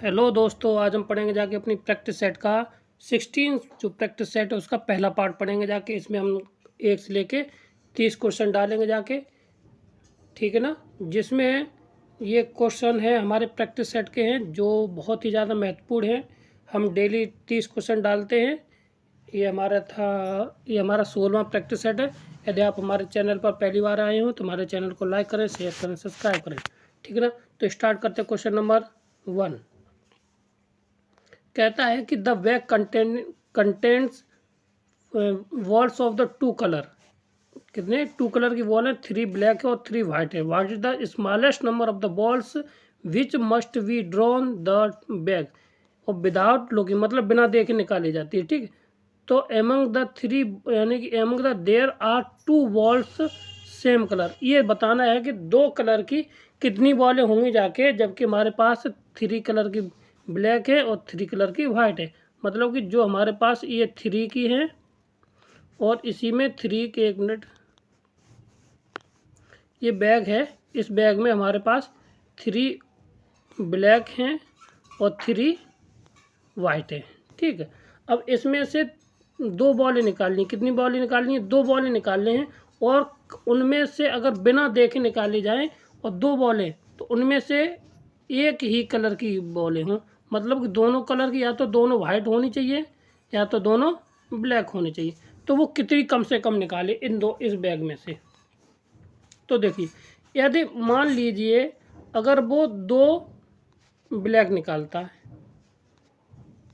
Hello दोस्तों, आज हम पढ़ेंगे जाके अपनी प्रैक्टिस सेट का 16 जो प्रैक्टिस सेट है उसका पहला पार्ट पढ़ेंगे जाके। इसमें हम 1 से लेके 30 क्वेश्चन डालेंगे जाके, ठीक है ना। जिसमें ये क्वेश्चन है हमारे प्रैक्टिस सेट के हैं जो बहुत ही ज़्यादा महत्वपूर्ण हैं। हम डेली 30 क्वेश्चन डालते हैं। ये हमारा 16वां प्रैक्टिस सेट है। यदि आप हमारे चैनल पर पहली बार आए हो तो हमारे चैनल को लाइक करें, शेयर करें, सब्सक्राइब करें, ठीक है ना। तो स्टार्ट करते हैं। क्वेश्चन नंबर 1 कहता है कि the bag contents walls of the 2 colour. कितने 2 कलर की वॉल है? 3 ब्लैक है और 3 वाइट है। What is the smallest number of the balls which must be drawn the bag. और विदाउट लुकिंग मतलब बिना देखे निकाली जाती है, ठीक है। तो एमंग द 3 यानी कि among the there are 2 balls same colour. ये बताना है कि 2 कलर की कितनी बॉलें होंगी जाके, जबकि हमारे पास 3 कलर की ब्लैक है और 3 कलर की वाइट है। मतलब कि जो हमारे पास ये 3 की है और इसी में 3 के 1 मिनट, ये बैग है। इस बैग में हमारे पास 3 ब्लैक हैं और 3 वाइट है, ठीक है। अब इसमें से 2 बॉलें निकालनी। कितनी बॉलें निकालनी है? 2 बॉलें निकालनी हैं। और उनमें से अगर बिना देखे निकाली जाए और 2 बॉलें, तो उनमें से एक ही कलर की बॉलें हों। मतलब कि दोनों कलर की, या तो दोनों वाइट होनी चाहिए या तो दोनों ब्लैक होनी चाहिए। तो वो कितनी कम से कम निकाले इस बैग में से। तो देखिए, यदि मान लीजिए अगर वो 2 ब्लैक निकालता है,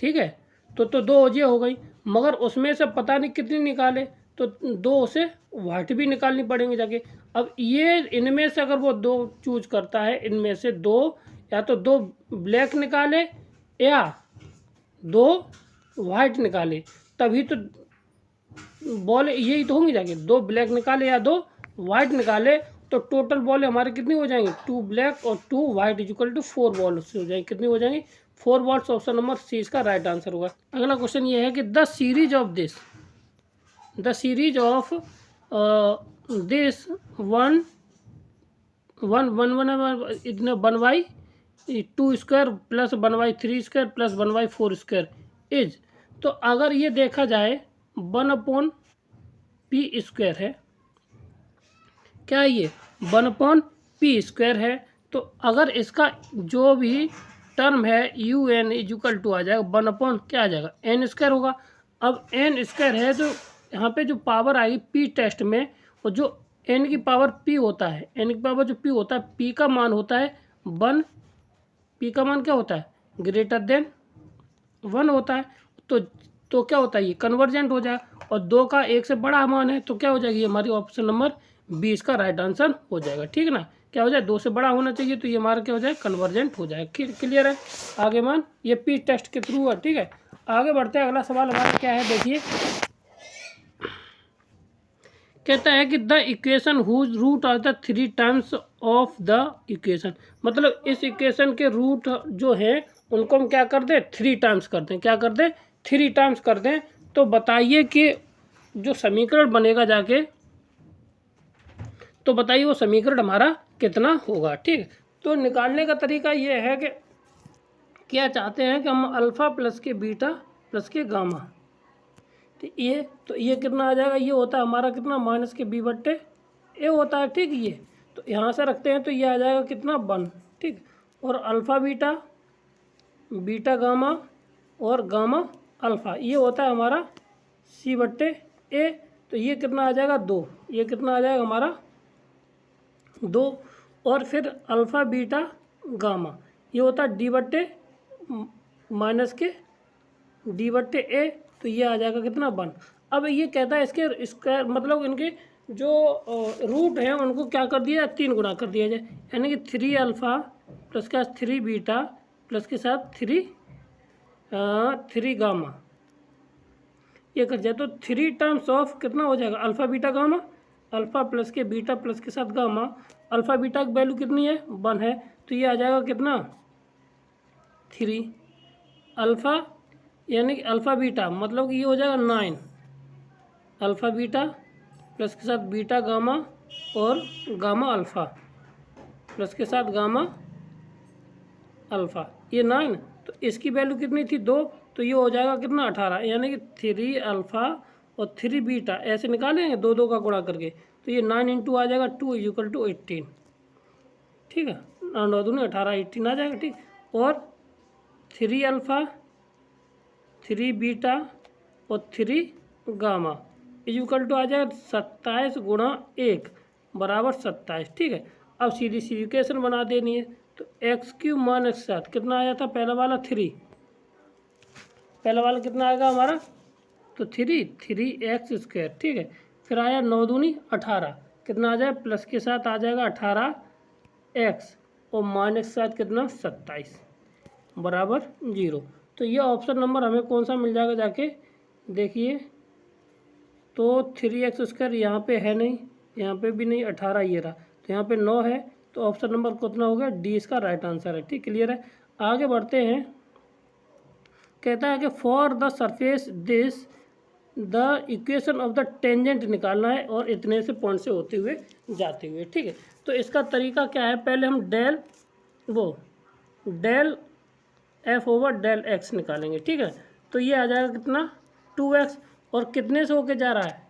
ठीक है, तो 2 ये हो गई। मगर उसमें से पता नहीं कितनी निकाले, तो 2 उसे वाइट भी निकालनी पड़ेंगी जाके। अब ये इनमें से अगर वो 2 चूज करता है, इनमें से 2 या तो 2 ब्लैक निकाले या 2 वाइट निकाले, तभी तो बॉल यही तो होंगी जाके। 2 ब्लैक निकाले या 2 वाइट निकाले, तो टोटल बॉल हमारे कितनी हो जाएंगी? 2 ब्लैक और 2 वाइट इक्वल टू 4 बॉल्स हो जाएंगी। कितनी हो जाएंगी? 4 बॉल्स। ऑप्शन नंबर सी इसका राइट आंसर होगा। अगला क्वेश्चन ये है कि the series of this 1/2 square plus 1/3 square plus 1/4 square is. तो अगर ये देखा जाए 1/p स्क्वायर है, क्या ये 1/p स्क्वायर है, तो अगर इसका जो भी टर्म है UN इक्वल टू आ जाएगा 1/ क्या आ जाएगा? n स्क्वायर होगा। अब n स्क्वायर है तो यहाँ पे जो पावर आएगी p टेस्ट में, और जो n की पावर p होता है, n की पावर जो p होता है, p का मान होता है 1। p का मान क्या होता है? ग्रेटर देन 1 होता है। तो क्या होता है? ये कन्वर्जेंट हो जाएगा। और 2 का 1 से बड़ा मान है, तो क्या हो जाएगी? हमारी ऑप्शन नंबर बी इसका राइट आंसर हो जाएगा, ठीक है ना। क्या हो जाए? 2 से बड़ा होना चाहिए, तो ये हमारा क्या हो जाए? कन्वर्जेंट हो जाएगा। क्लियर है? आगे मान ये पी टेस्ट के थ्रू है, ठीक है। आगे बढ़ते हैं। अगला सवाल हमारा क्या है, देखिए। कहता है कि the equation whose root are the 3 times of the equation. मतलब इस इक्वेशन के रूट जो है उनको हम क्या कर दें? 3 टाइम्स कर दें। क्या कर दें? 3 टाइम्स कर दें। तो बताइए कि जो समीकरण बनेगा जाके, तो बताइए वो समीकरण हमारा कितना होगा, ठीक। तो निकालने का तरीका ये है कि क्या चाहते हैं कि हम अल्फ़ा प्लस के बीटा प्लस के गामा, तो ये कितना आ जाएगा? ये होता है हमारा कितना? -b/a होता है, ठीक। ये तो यहाँ से रखते हैं तो ये आ जाएगा कितना? 1, ठीक। और अल्फ़ा बीटा, बीटा गामा और गामा अल्फ़ा, ये होता है हमारा c/a। तो ये कितना आ जाएगा? 2। ये कितना आ जाएगा हमारा? 2। और फिर अल्फ़ा बीटा गामा, ये होता है d/a -d/a। तो ये आ जाएगा कितना? 1। अब ये कहता है इसके स्क्वायर, मतलब इनके जो रूट हैं उनको क्या कर दिया? 3 गुना कर दिया जाए। यानी कि 3 अल्फ़ा प्लस के साथ 3 बीटा प्लस के साथ 3 गामा, ये कर जाए। तो 3 टर्म्स ऑफ कितना हो जाएगा? Alpha beta gamma. Alpha plus के बीटा प्लस के साथ गामा। अल्फ़ा बीटा की वैल्यू कितनी है? 1 है। तो ये आ जाएगा कितना? 3 अल्फ़ा, यानी कि अल्फ़ा बीटा मतलब कि ये हो जाएगा 9। अल्फ़ा बीटा प्लस के साथ बीटा गामा और गामा अल्फ़ा प्लस के साथ गामा अल्फ़ा, ये 9 तो इसकी वैल्यू कितनी थी 2, तो ये हो जाएगा कितना 18, यानी कि 3 अल्फ़ा और 3 बीटा ऐसे निकालेंगे 2 का गुणा करके, तो ये 9 इंटू आ जाएगा 2 इक्वल टू 18, ठीक है, 9 दूनी 18 18 आ जाएगा, ठीक। और 3 अल्फ़ा 3 बीटा और 3 गामा इक्वल टू आ जाएगा 27 गुणा 1 बराबर 27, ठीक है। अब सीधी सी इक्वेशन बना देनी है, तो x³ मान x7 कितना आया था, पहला वाला 3, पहला वाला कितना आएगा हमारा, तो 3x², ठीक है। फिर आया 9 दूनी 18 कितना आ जाए, प्लस के साथ आ जाएगा 18x और माइनस के साथ कितना 27 बराबर 0। तो ये ऑप्शन नंबर हमें कौन सा मिल जाएगा, जाके देखिए, तो 3x² यहाँ पे है नहीं, यहाँ पे भी नहीं, 18 ये रहा, तो यहाँ पे 9 है, तो ऑप्शन नंबर कितना हो गया, डी इसका राइट आंसर है, ठीक, क्लियर है। आगे बढ़ते हैं, कहता है कि for the surface this the equation of the tangent निकालना है और इतने से पॉइंट से होते हुए जाते हुए, ठीक है। तो इसका तरीका क्या है, पहले हम del f over del x निकालेंगे, ठीक है। तो ये आ जाएगा कितना 2x, और कितने से होके जा रहा है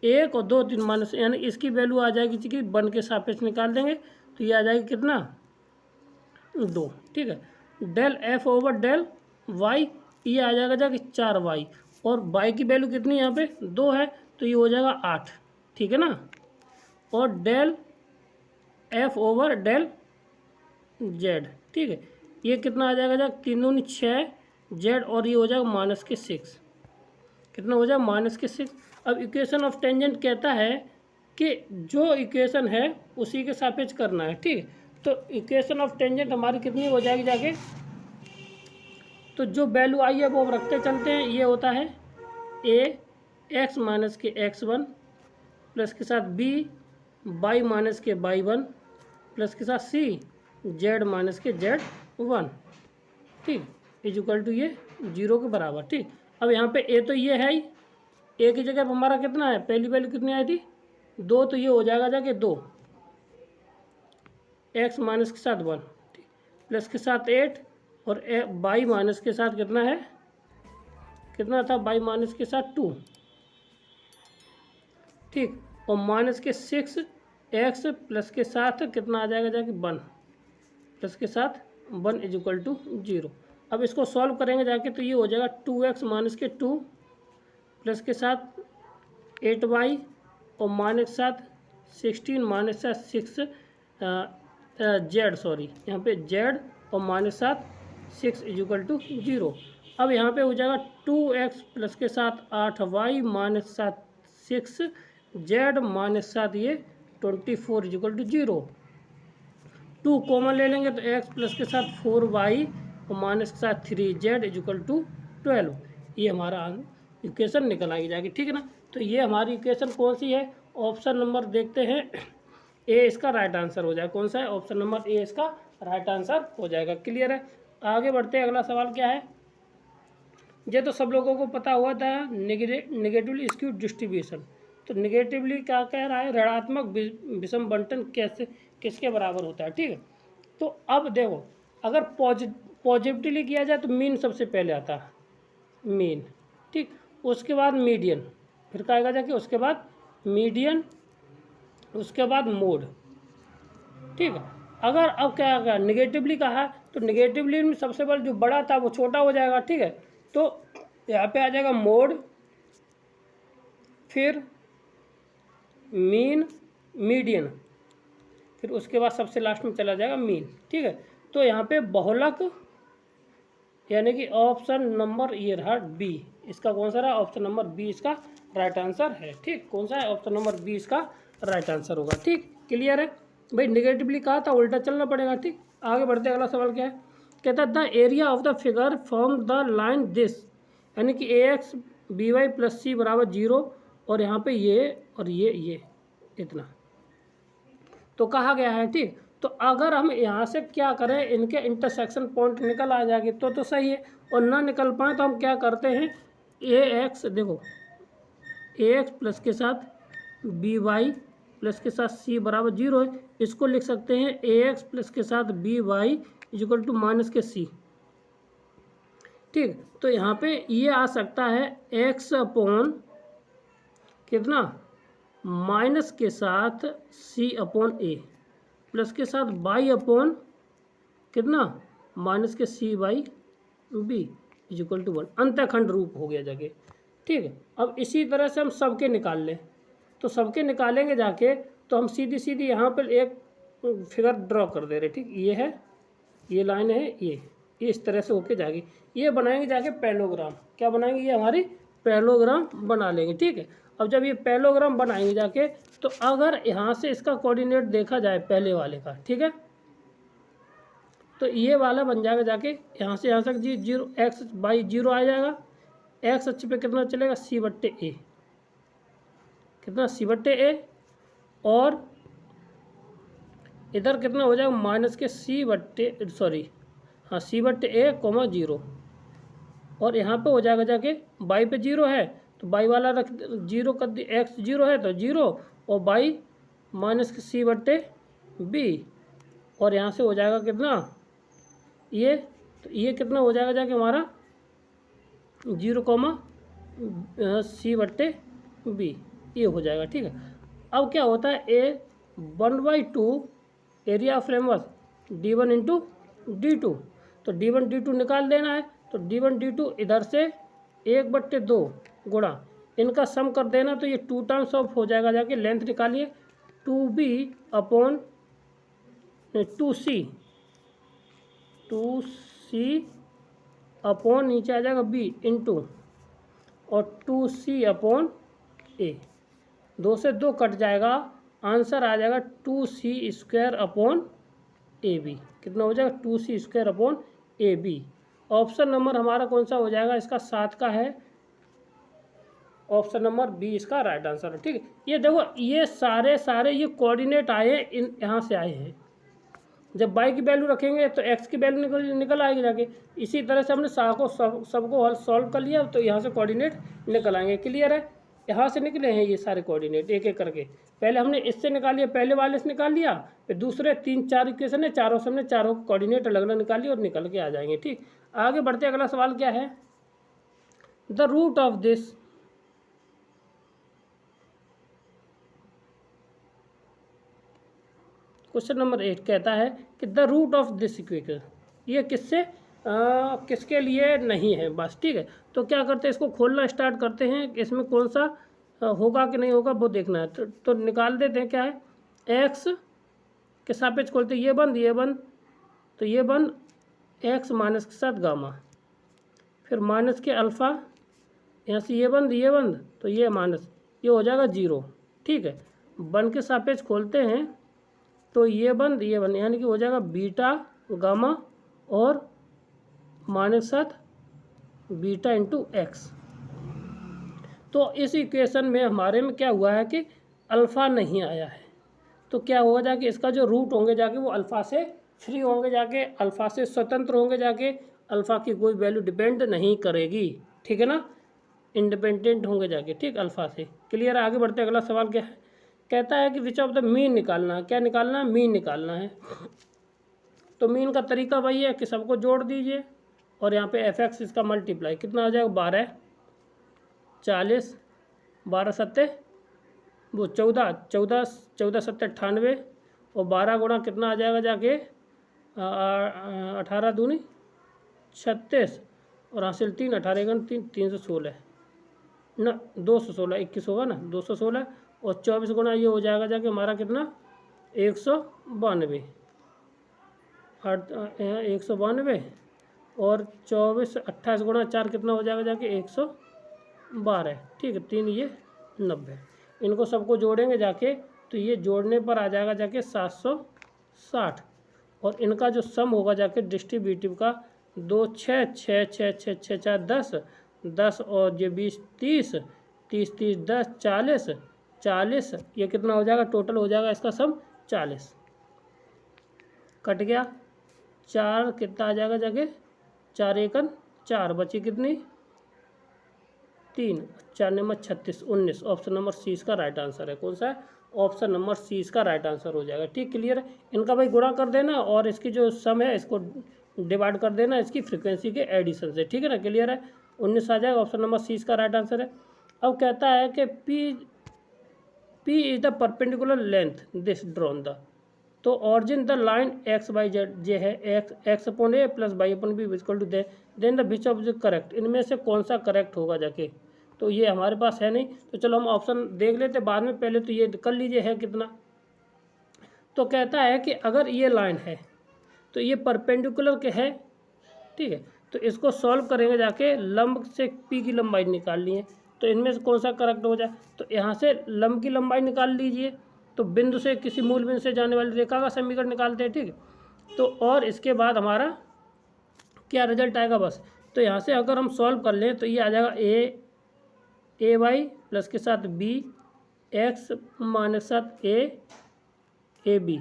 1 और 2 3 माइनस, यानी इसकी वैल्यू आ जाएगी कि 1 के सापेक्ष निकाल देंगे, तो ये आ जाएगी कितना 2, ठीक है। Del f over del y ये आ जाएगा जाके 4y, और y की वैल्यू कितनी यहाँ पे 2 है, तो ये हो जाएगा 8, ठीक है ना। और del f over del z, ठीक है, ये कितना आ जाएगा, 3 दूनी 6 z, और ये हो जाएगा -6, कितना हो जाएगा -6। अब इक्वेशन ऑफ टेंजेंट कहता है कि जो इक्वेशन है उसी के सापेक्ष करना है, ठीक है। तो इक्वेशन ऑफ टेंजेंट हमारी कितनी हो जाएगी जाके, तो जो वैल्यू आई है वो अब रखते चलते हैं, ये होता है a x माइनस के x1 प्लस के साथ b y माइनस के y1 प्लस के साथ c z माइनस के z1, ठीक, इक्वल टू ये 0 के बराबर, ठीक। अब यहाँ पे a तो ये है ही, a की जगह हमारा कितना है, पहली वैल्यू कितनी आई थी 2, तो ये हो जाएगा जाके 2 x माइनस के साथ 1 प्लस के साथ 8 और y माइनस के साथ कितना है, कितना था y माइनस के साथ 2, ठीक, और माइनस के 6x प्लस के साथ कितना आ जाएगा जाके 1 प्लस के साथ 1 इक्वल टू 0। अब इसको सॉल्व करेंगे जाके, तो ये हो जाएगा 2x माइनस के 2 प्लस के साथ 8y और माइनस के साथ 16 माइनस के साथ 6 z, सॉरी यहाँ पे z और माइनस के साथ 6 इक्वल टू 0। अब यहाँ पे हो जाएगा 2x प्लस के साथ 8y माइनस के साथ 6z माइनस के साथ ये 24 इक्वल टू 0। 2 कॉमन ले लेंगे तो x प्लस के साथ 4y और माइनस के साथ 3z इक्वल टू 12, ये हमारा इक्वेशन निकल आई जाएगी, ठीक है ना। तो ये हमारी इक्वेशन कौन सी है, ऑप्शन नंबर देखते हैं, ए इसका राइट आंसर हो जाएगा, कौन सा है, ऑप्शन नंबर ए इसका राइट आंसर हो जाएगा, क्लियर है। आगे बढ़ते हैं, अगला सवाल क्या है, ये तो सब लोगों को पता हुआ था, नेगेटिवली स्क्यूड डिस्ट्रीब्यूशन। तो नेगेटिवली क्या कह रहा है, ऋणात्मक विषम बंटन कैसे किसके बराबर होता है, ठीक है। तो अब देखो, अगर पॉजिटिवली किया जाए तो मीन सबसे पहले आता है, मीन, ठीक, उसके बाद मीडियन, फिर क्या आएगा जाके उसके बाद मीडियन, उसके बाद मोड, ठीक है। अगर अब क्या आएगा, निगेटिवली कहा, तो निगेटिवली में सबसे पहले जो बड़ा था वो छोटा हो जाएगा, ठीक है। तो यहाँ पे आ जाएगा मोड, फिर मीन, मीडियन, फिर उसके बाद सबसे लास्ट में चला जाएगा मीन, ठीक है। तो यहाँ पे बहुलक, यानी कि ऑप्शन नंबर ये रहा बी, इसका कौन सा रहा, ऑप्शन नंबर बी इसका राइट आंसर है, ठीक, कौन सा है, ऑप्शन नंबर बी इसका राइट आंसर होगा, ठीक, क्लियर है भाई। निगेटिवली कहा था, उल्टा चलना पड़ेगा, ठीक। आगे बढ़ते हैं, अगला सवाल क्या है, कहता है the area of the figure from the line this, यानी कि ax by प्लस सी बराबर 0, और यहाँ पे ये और ये इतना तो कहा गया है, ठीक। तो अगर हम यहाँ से क्या करें, इनके इंटरसेक्शन पॉइंट निकल आ जाएगी तो सही है, और ना निकल पाए तो हम क्या करते हैं, ax, देखो ax प्लस के साथ by प्लस के साथ c बराबर 0 है, इसको लिख सकते हैं ax प्लस के साथ by इक्वल टू माइनस के c, ठीक। तो यहाँ पे ये आ सकता है x अपॉन कितना माइनस के साथ c अपॉन a प्लस के साथ y अपॉन कितना माइनस के c by b is equal to 1। अंतःखंड रूप हो गया जाके, ठीक है। अब इसी तरह से हम सबके निकाल लें, तो सबके निकालेंगे जाके तो हम सीधी सीधी यहाँ पर एक फिगर ड्रॉ कर दे रहे, ठीक। ये है, ये लाइन है, ये इस तरह से होके जाएगी। ये बनाएंगे जाके पैरेललोग्राम। क्या बनाएंगे, ये हमारी पैरेललोग्राम बना लेंगे, ठीक है। अब जब ये पैरेललोग्राम बनाएंगे जाके तो अगर यहाँ से इसका कोऑर्डिनेट देखा जाए पहले वाले का, ठीक है, तो ये वाला बन जाएगा जाके यहाँ से यहाँ तक 0 x बाई 0 आ जाएगा। x अक्ष पे कितना चलेगा c/a, कितना c/a, और इधर कितना हो जाएगा माइनस के c/a, 0, और यहाँ पे हो जाएगा जाके y पे 0 है तो y वाला रख 0 कर दी, x 0 है तो 0 और y माइनस के c/b, और यहाँ से हो जाएगा कितना ये, तो ये कितना हो जाएगा जाके हमारा 0, c/b ये हो जाएगा, ठीक है। अब क्या होता है a 1/2 area of framework d1 into d2, तो d1 d2 निकाल देना है। तो d1 d2 इधर से 1/2 गुणा इनका सम कर देना, तो ये 2 टाइम्स ऑफ हो जाएगा जाके, लेंथ निकालिए 2b अपॉन 2c अपॉन नीचे आ जाएगा b इंटू और 2c अपॉन a, 2 से 2 कट जाएगा, आंसर आ जाएगा 2c² अपॉन ab। कितना हो जाएगा 2c² upon ab। Option number हमारा कौन सा हो जाएगा, इसका 7 का है, ऑप्शन नंबर बी इसका राइट आंसर है, ठीक है। ये देखो ये सारे ये कोऑर्डिनेट आए इन यहाँ से आए हैं। जब y की वैल्यू रखेंगे तो x की वैल्यू निकल आएगी जाके। इसी तरह से हमने सबको हल सॉल्व कर लिया, तो यहाँ से कोऑर्डिनेट निकल आएंगे। क्लियर है, यहाँ से निकले हैं ये सारे कोऑर्डिनेट एक एक करके। पहले हमने इससे निकाल लिया, पहले वाले से निकाल लिया, फिर दूसरे 3-4 इक्वेशन है, चारों से हमने चारों कोऑर्डिनेट अलग अलग निकाल लिया और निकल के आ जाएंगे, ठीक। आगे बढ़ते अगला सवाल क्या है, the root of this, question number 8 कहता है कि the root of this equation, ये किसके लिए नहीं है बस, ठीक है। तो क्या करते हैं, इसको खोलना स्टार्ट करते हैं, इसमें कौन सा होगा कि नहीं होगा वो देखना है। तो निकाल देते हैं, क्या है x के सापेक्ष खोलते, ये बंद, तो ये बंद x माइनस के साथ गामा, फिर माइनस के अल्फ़ा, यहाँ से ये बंद, तो ये माइनस, ये हो जाएगा 0, ठीक है। बन के सापेक्ष खोलते हैं तो ये बंद, यानी कि हो जाएगा बीटा गामा और माइनस साथ बीटा इंटू एक्स। तो इस इक्वेशन में हमारे में क्या हुआ है कि अल्फ़ा नहीं आया है, तो क्या होगा जाके इसका जो रूट होंगे जाके वो अल्फ़ा से फ्री होंगे जाके, अल्फ़ा से स्वतंत्र होंगे जाके, अल्फ़ा की कोई वैल्यू डिपेंड नहीं करेगी, ठीक है ना, इंडिपेंडेंट होंगे जाके, ठीक, अल्फ़ा से। क्लियर, आगे बढ़ते अगला सवाल क्या है, कहता है कि विच ऑफ द मीन निकालना है। क्या निकालना है, मीन निकालना है। तो मीन का तरीका वही है कि सबको जोड़ दीजिए और यहाँ पे fx इसका मल्टीप्लाई, कितना आ जाएगा 12, 40, 12 सत्ते वो 14, 14 सत्ते 98 और 12 गुणा कितना आ जाएगा जाके 18 दूनी 36 और हासिल 3, 18 गुणा 3, 316 ना, 216, 21 होगा ना, 216 और 24 गुणा ये हो जाएगा जाके हमारा कितना 192, 192 और 24, 28 गुणा 4 कितना हो जाएगा जाके 112, ठीक है, 3 ये 90। इनको सबको जोड़ेंगे जाके तो ये जोड़ने पर आ जाएगा जाके 760 और इनका जो सम होगा जाके डिस्ट्रीब्यूटिव का 2, 6, 6, 6, 6, 6, 4, 10, 10 और ये 20, 30, 30, 30, 10, 40, 40, ये कितना हो जाएगा टोटल हो जाएगा इसका सम 40, कट गया 4, कितना आ जाएगा जाके 4 एकन 4, बची कितनी 3, 4 नंबर 36, 19। ऑप्शन नंबर सी इसका राइट आंसर है। कौन सा है, ऑप्शन नंबर सी इसका राइट आंसर हो जाएगा, ठीक। क्लियर है, इनका भाई गुणा कर देना और इसकी जो सम है इसको डिवाइड कर देना इसकी फ्रीक्वेंसी के एडिशन से, ठीक है ना, क्लियर है। 19 आ जाएगा, ऑप्शन नंबर सी इसका राइट आंसर है। अब कहता है कि P is the perpendicular length this drawn the, तो origin the line X by Z J है, X upon A plus Y upon B equal to then the which of the correct, इनमें से कौन सा करेक्ट होगा जाके, तो ये हमारे पास है नहीं, तो चलो हम ऑप्शन देख लेते बाद में, पहले तो ये कर लीजिए है कितना। तो कहता है कि अगर ये लाइन है तो ये परपेंडिकुलर के है, ठीक है, तो इसको सॉल्व करेंगे जाके, लंब से पी की लंबाई निकालनी है, तो इनमें से कौन सा करेक्ट हो जाए, तो यहाँ से लंब की लंबाई निकाल लीजिए, तो बिंदु से किसी मूल बिंदु से जाने वाली रेखा का समीकरण निकालते हैं, ठीक है। तो और इसके बाद हमारा क्या रिजल्ट आएगा बस, तो यहाँ से अगर हम सॉल्व कर लें तो ये आ जाएगा ए वाई प्लस के साथ बी एक्स माइनस साथ ए बी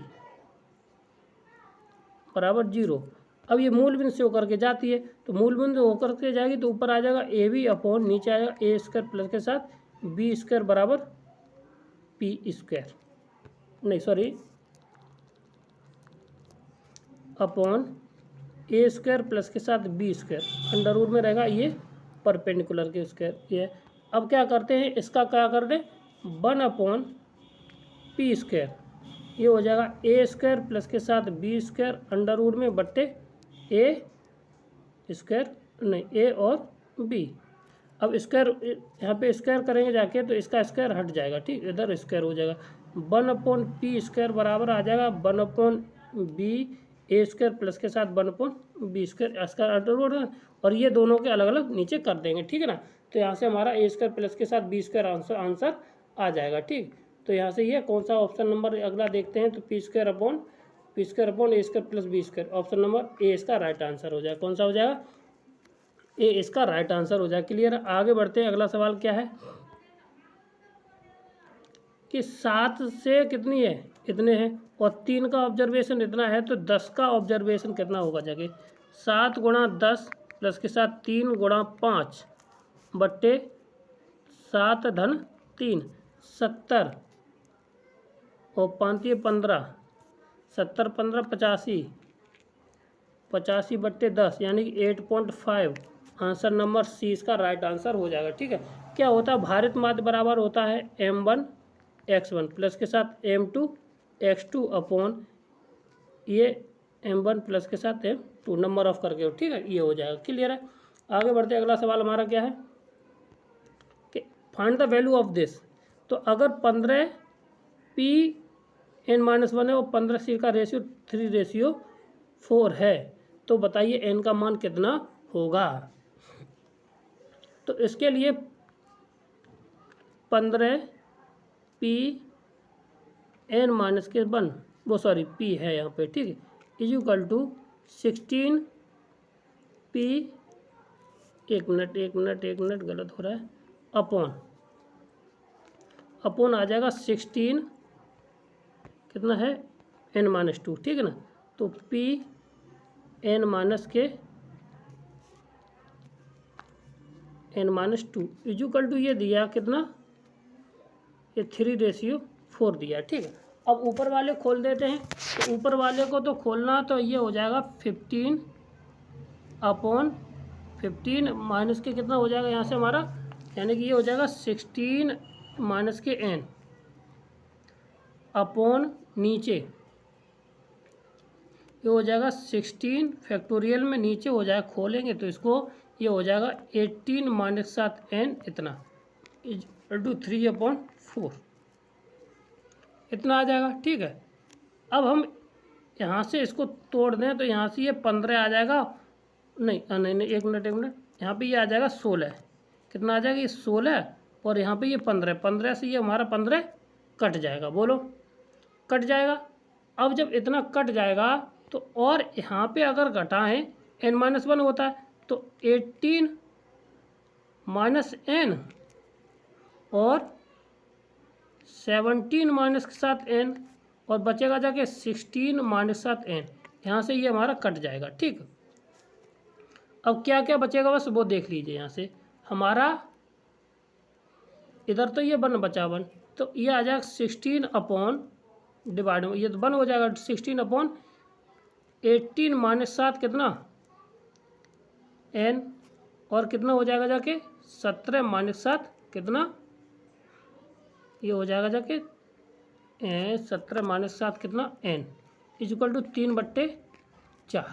बराबर 0। अब ये मूल बिंदु से होकर के जाती है, तो मूल बिंदु होकर के जाएगी तो ऊपर आ जाएगा ए बी अपॉन नीचे आएगा ए स्क्वायर प्लस के साथ बी स्क्वायर बराबर पी स्क्वायर, नहीं sorry upon A square plus के साथ बी स्क्वायर अंडर रूट में रहेगा ये परपेंडिकुलर के स्क्वायर ये। अब क्या करते हैं, इसका क्या कर दें 1 अपॉन पी स्क्वायर, ये हो जाएगा ए स्क्वायर प्लस के साथ बी स्क्वायर अंडर रूट में बट्टे ए स्क्वायर, नहीं ए और बी। अब स्क्वायर यहाँ पे स्क्वायर करेंगे जाके तो इसका स्क्वायर हट जाएगा, ठीक, इधर स्क्वायर हो जाएगा, 1 अपॉन पी स्क्वायर बराबर आ जाएगा 1 upon B A square plus के साथ 1 upon B square square under root है, और ये दोनों के अलग अलग नीचे कर देंगे, ठीक है ना। तो यहाँ से हमारा ए स्क्वायर प्लस के साथ बी स्क्वायर आंसर आ जाएगा, ठीक। तो यहाँ से ये कौन सा ऑप्शन नंबर अगला देखते हैं, तो P square upon A square plus B square, option number A इसका राइट आंसर हो जाएगा। कौन सा हो जाएगा, ए इसका राइट आंसर हो जाएगा, क्लियर। आगे बढ़ते हैं, अगला सवाल क्या है कि 7 से कितनी है, इतने हैं, और 3 का ऑब्जर्वेशन इतना है, तो 10 का ऑब्जर्वेशन कितना होगा जाके, 7 गुणा 10 प्लस के साथ 3 गुणा 5 बट्टे 7 धन 3 70 और 5 15 70 15 85 बट्टे 10 यानी कि 8.5, आंसर नंबर सी इसका राइट आंसर हो जाएगा, ठीक है। क्या होता है, भारित माध्य बराबर होता है m1 x1 प्लस के साथ m2 x2 अपॉन ये m1 प्लस के साथ m2 नंबर ऑफ करके, ठीक है, ये हो जाएगा, क्लियर है। आगे बढ़ते अगला सवाल हमारा क्या है कि find the value of this, तो अगर 15 P(n-1) है और 15C का रेशियो 3:4 है, तो बताइए n का मान कितना होगा। तो इसके लिए 15 P(n-1) वो सॉरी P है यहाँ पे, ठीक है, इक्वल टू 16 P, एक मिनट गलत हो रहा है, अपॉन आ जाएगा 16 कितना है n-2, ठीक है ना। तो P(n-2) इक्वल टू ये दिया कितना, ये 3:4 दिया, ठीक है। अब ऊपर वाले खोल देते हैं, तो ऊपर वाले को तो खोलना, तो ये हो जाएगा 15 अपॉन 15 माइनस के कितना हो जाएगा यहाँ से हमारा, यानी कि ये हो जाएगा 16 माइनस के n अपॉन नीचे ये हो जाएगा 16 फैक्टोरियल में नीचे हो जाएगा, खोलेंगे तो इसको ये हो जाएगा 18 माइनस 7n इतना इक्वल टू 3/4 इतना आ जाएगा, ठीक है। अब हम यहाँ से इसको तोड़ दें तो यहाँ से ये 15 आ जाएगा, नहीं एक मिनट यहाँ पे ये आ जाएगा 16, कितना आ जाएगा ये 16, और यहाँ पे ये 15 से ये हमारा 15 कट जाएगा, बोलो कट जाएगा। अब जब इतना कट जाएगा तो और यहाँ पे अगर घटाएं n-1 होता है तो 18 माइनस n और 17 माइनस के साथ n और बचेगा जाके 16 माइनस 7n, यहाँ से ये हमारा कट जाएगा, ठीक। अब क्या क्या बचेगा बस वो देख लीजिए। यहाँ से हमारा इधर तो ये 1 बचा 1, तो ये आ जाएगा 16 अपॉन डिवाइड, ये तो 1 हो जाएगा 16 अपॉन 18 माइनस 7 कितना n, और कितना हो जाएगा जाके 17 माइनस 7 कितना, ये हो जाएगा जाके 17 माइनस 7 कितना n इक्वल टू 3/4।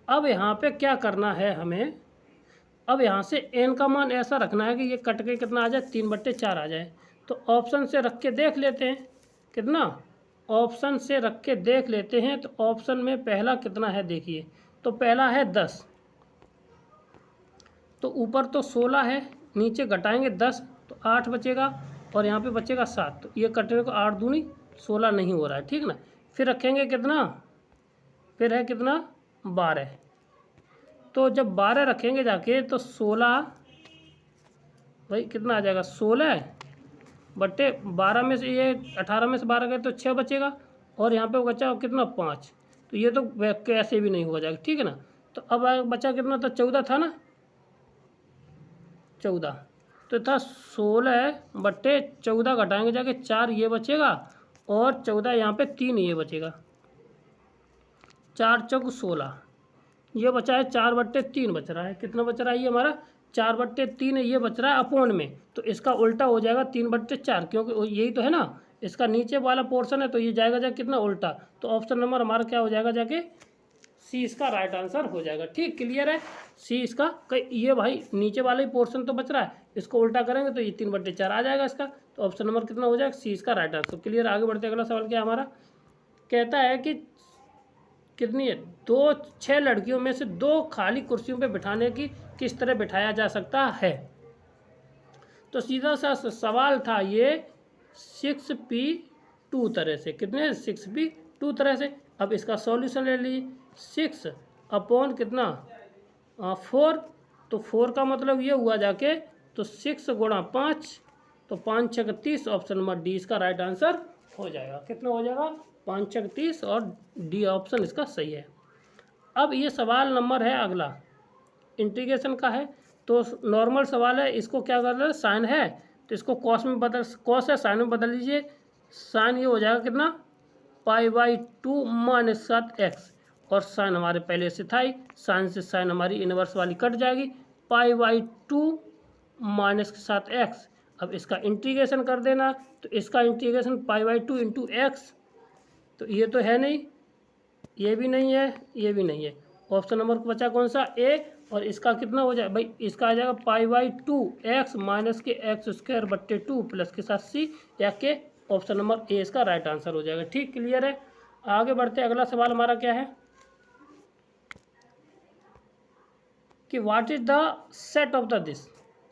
अब यहाँ पे क्या करना है हमें, अब यहाँ से n का मान ऐसा रखना है कि ये कट के कितना आ जाए 3/4 आ जाए। तो ऑप्शन से रख के देख लेते हैं कितना, ऑप्शन से रख के देख लेते हैं। तो ऑप्शन में पहला कितना है देखिए, तो पहला है 10, तो ऊपर तो 16 है, नीचे घटाएंगे 10 तो 8 बचेगा, और यहाँ पे बचेगा 7। तो ये कटने को 8 दूनी 16 नहीं हो रहा है, ठीक ना। फिर रखेंगे कितना, फिर है कितना 12, तो जब 12 रखेंगे जाके तो 16 भाई कितना आ जाएगा 16/12 में से ये 18 में से 12 गए तो 6 बचेगा, और यहाँ पे बचा कितना 5। तो ये तो कैसे भी नहीं हो जाएगा, ठीक है ना। तो अब बचा कितना था 14 था ना, 14 तो था 16/14 घटाएंगे जाके 4 ये बचेगा, और 14 यहाँ पे 3 ये बचेगा, 4 चौक 16 ये बचा है 4/3 बच रहा है। कितना बच रहा है ये हमारा 4/3 ये बच रहा है अपोन में। तो इसका उल्टा हो जाएगा 3/4, क्योंकि यही तो है ना, इसका नीचे वाला पोर्शन है, तो ये जाएगा जाके कितना उल्टा। तो ऑप्शन नंबर हमारा क्या हो जाएगा जाके सी इसका राइट आंसर हो जाएगा। ठीक क्लियर है, सी इसका ये भाई नीचे वाला ही पोर्शन तो बच रहा है, इसको उल्टा करेंगे तो ये 3/4 आ जाएगा इसका। तो ऑप्शन नंबर कितना हो जाएगा सी इसका राइट आंसर। क्लियर, आगे बढ़ते अगला सवाल क्या हमारा कहता है कि कितनी है 6 लड़कियों में से 2 खाली कुर्सियों पे बिठाने की किस तरह बिठाया जा सकता है। तो सीधा सा सवाल था ये 6p2 तरह से, कितने 6p2 तरह से। अब इसका सॉल्यूशन ले लीजिए 6 अपॉन कितना 4, तो 4 का मतलब ये हुआ जाके तो 6 गुणा 5, तो 5 6 30, ऑप्शन नंबर डी इसका राइट आंसर हो जाएगा। कितना हो जाएगा 5 6 30, और डी ऑप्शन इसका सही है। अब ये सवाल नंबर है अगला इंटीग्रेशन का है, तो नॉर्मल सवाल है, इसको क्या कर रहे हैं साइन है तो इसको कॉस में बदल, कॉस है साइन में बदल लीजिए। साइन ये हो जाएगा कितना π/2 - 7x, और साइन हमारे पहले से था ही, साइन से साइन हमारी इनवर्स वाली कट जाएगी, π/2 - 7x। अब इसका इंटीग्रेशन कर देना, तो इसका इंटीग्रेशन π/2 × x, तो ये तो है नहीं, ये भी नहीं है, ये भी नहीं है। ऑप्शन नंबर को बचा कौन सा ए, और इसका कितना हो जाए भाई इसका आ जाएगा π/2 x माइनस के x²/2 प्लस के साथ c या के, ऑप्शन नंबर ए इसका राइट आंसर हो जाएगा। ठीक क्लियर है, आगे बढ़ते अगला सवाल हमारा क्या है कि what is the set of the this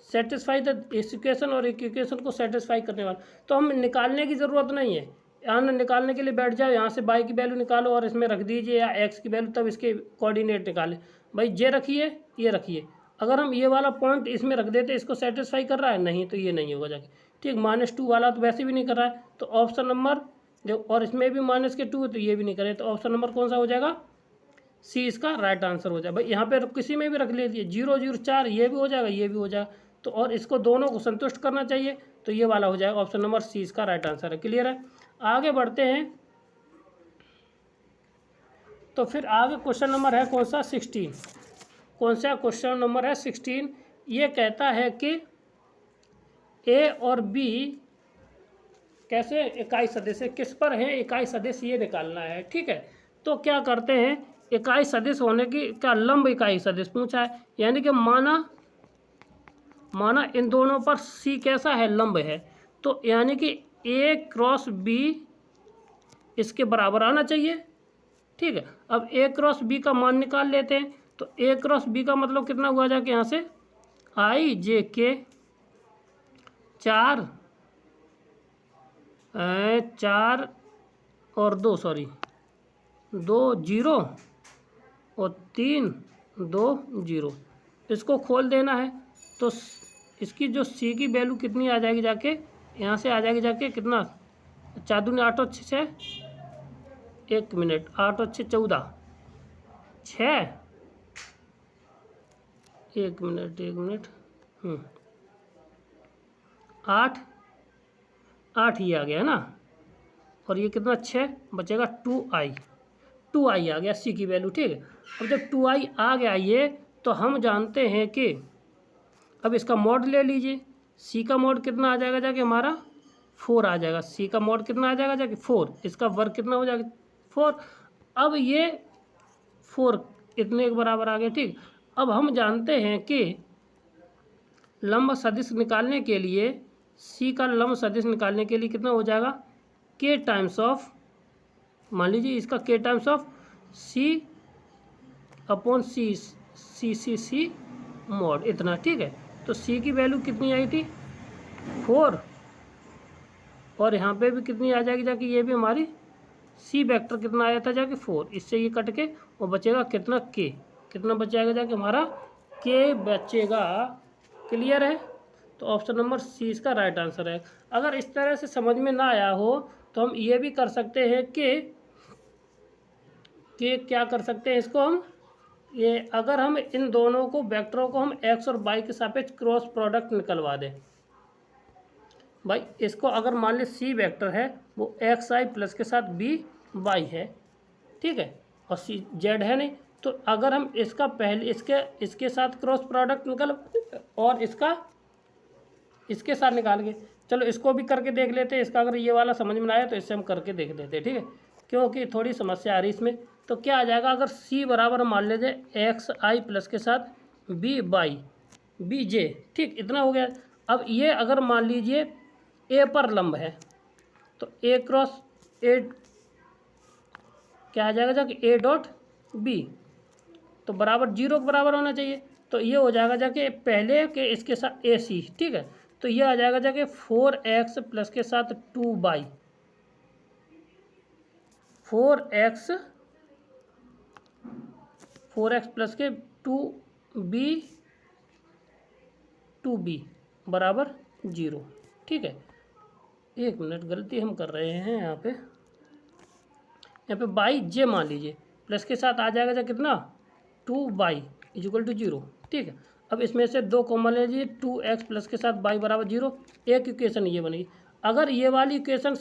satisfy the equation, और इक्वेशन को सेटिस्फाई करने वाला। तो हम निकालने की ज़रूरत नहीं है, यहाँ निकालने के लिए बैठ जाओ, यहाँ से y की वैल्यू निकालो और इसमें रख दीजिए, या x की वैल्यू, तब इसके कोऑर्डिनेट निकालें। भाई जे रखिए ये रखिए, अगर हम ये वाला पॉइंट इसमें रख देते इसको सेटिस्फाई कर रहा है नहीं, तो ये नहीं होगा जाके। ठीक, -2 वाला तो वैसे भी नहीं कर रहा है, तो ऑप्शन नंबर जो, और इसमें भी -2 है तो ये भी नहीं करे, तो ऑप्शन नंबर कौन सा हो जाएगा सी इसका राइट आंसर हो जाएगा। भाई यहाँ पे किसी में भी रख लीजिए 0 0 4, ये भी हो जाएगा ये भी हो जाएगा, तो और इसको दोनों को संतुष्ट करना चाहिए, तो ये वाला हो जाएगा, ऑप्शन नंबर सी इसका राइट आंसर है। क्लियर है, आगे बढ़ते हैं। तो फिर आगे क्वेश्चन नंबर है कौन सा 16, कौन सा क्वेश्चन नंबर है 16। ये कहता है कि ए और बी कैसे इकाई सदिश है, किस पर है इकाई सदिश, ये निकालना है। ठीक है, तो क्या करते हैं इकाई सदिश होने की क्या लंब इकाई सदिश पूछा है, यानी कि माना इन दोनों पर सी कैसा है लंब है, तो यानी कि ए क्रॉस बी इसके बराबर आना चाहिए। ठीक है, अब ए क्रॉस बी का मान निकाल लेते हैं, तो ए क्रॉस बी का मतलब कितना हुआ जाके यहाँ से IJ 4 और 2 2 0 और 3 2 0, इसको खोल देना है। तो इसकी जो सी की वैल्यू कितनी आ जाएगी जाके, यहाँ से आ जाएगी जाके कितना 4 दूनी 8 और 6, 1 मिनट 8 और 6 14 6, 1 मिनट 8 ही आ गया ना, और ये कितना 6 बचेगा 2i आ गया सी की वैल्यू। ठीक है, अब जब 2i आ गया ये, तो हम जानते हैं कि अब इसका मॉड ले लीजिए। सी का मॉड कितना आ जाएगा जाके हमारा 4 आ जाएगा। सी का मॉड कितना आ जाएगा जाके 4, इसका वर्ग कितना हो जाएगा 4। अब ये 4 इतने के बराबर आ गया। ठीक, अब हम जानते हैं कि लंब सदिश निकालने के लिए, सी का लंब सदिश निकालने के लिए कितना हो जाएगा, के टाइम्स ऑफ, मान लीजिए इसका K times of C upon C, C mod इतना। ठीक है, तो सी की वैल्यू कितनी आई थी 4, और यहाँ पे भी कितनी आ जाएगी जाके, ये भी हमारी सी वेक्टर कितना आया था जाके 4, इससे ये कट के और बचेगा कितना के, कितना बच जाएगा जाके हमारा के बचेगा। क्लियर है? तो ऑप्शन नंबर सी इसका राइट आंसर है। अगर इस तरह से समझ में ना आया हो तो हम ये भी कर सकते हैं कि क्या कर सकते हैं इसको हम, ये अगर हम इन दोनों को वेक्टरों को हम एक्स और वाई के सापेक्ष क्रॉस प्रोडक्ट निकलवा दें। भाई इसको अगर मान ली सी वेक्टर है वो एक्स आई प्लस के साथ बी वाई है, ठीक है, और सी जेड है नहीं, तो अगर हम इसका पहले इसके साथ क्रॉस प्रोडक्ट निकल और इसका इसके साथ निकाल के, चलो इसको भी करके देख लेते हैं। इसका अगर ये वाला समझ में आया तो इससे हम करके देख लेते हैं। ठीक है, क्योंकि थोड़ी समस्या आ रही इसमें। तो क्या आ जाएगा, अगर सी बराबर मान लीजिए एक्स आई प्लस के साथ बी वाई बी जे, ठीक, इतना हो गया। अब ये अगर मान लीजिए ए पर लंब है तो ए क्रॉस ए क्या आ जाएगा जाके ए डॉट बी, तो बराबर 0 के बराबर होना चाहिए। तो ये हो जाएगा जाके पहले के इसके साथ ए सी, ठीक है, तो ये आ जाएगा जाके 4x प्लस के साथ 2y, 4x प्लस के 2b बराबर 0। ठीक है, 1 मिनट, गलती हम कर रहे हैं यहाँ पे बाई जे मान लीजिए प्लस के साथ आ जाएगा कितना 2y इक्वल टू 0। ठीक है, अब इसमें से 2 कॉमन ले लीजिए, 2x प्लस के साथ y बराबर 0। एक इक्वेशन ये बनेगी। अगर ये वाली इक्वेशन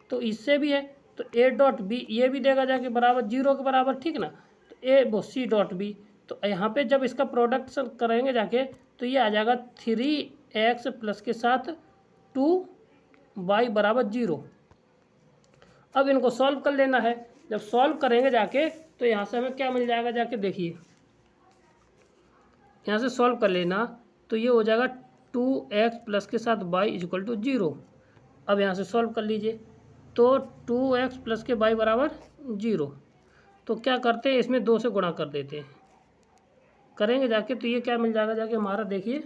तो इससे भी है तो a डॉट बी ये भी देगा जाके बराबर 0 के बराबर, ठीक ना, तो ए वो सी डॉट बी, तो यहाँ पे जब इसका प्रोडक्ट करेंगे जाके तो ये आ जाएगा 3x प्लस के साथ 2y बराबर 0। अब इनको सॉल्व कर लेना है। जब सॉल्व करेंगे जाके तो यहाँ से हमें क्या मिल जाएगा जाके, देखिए यहाँ से सॉल्व कर लेना, तो ये हो जाएगा 2x प्लस के साथ y इक्वल टू 0। अब यहाँ से सॉल्व कर लीजिए, तो 2x प्लस के y बराबर 0, तो क्या करते हैं इसमें 2 से गुणा कर देते हैं, करेंगे जाके तो ये क्या मिल जाएगा जाके हमारा, देखिए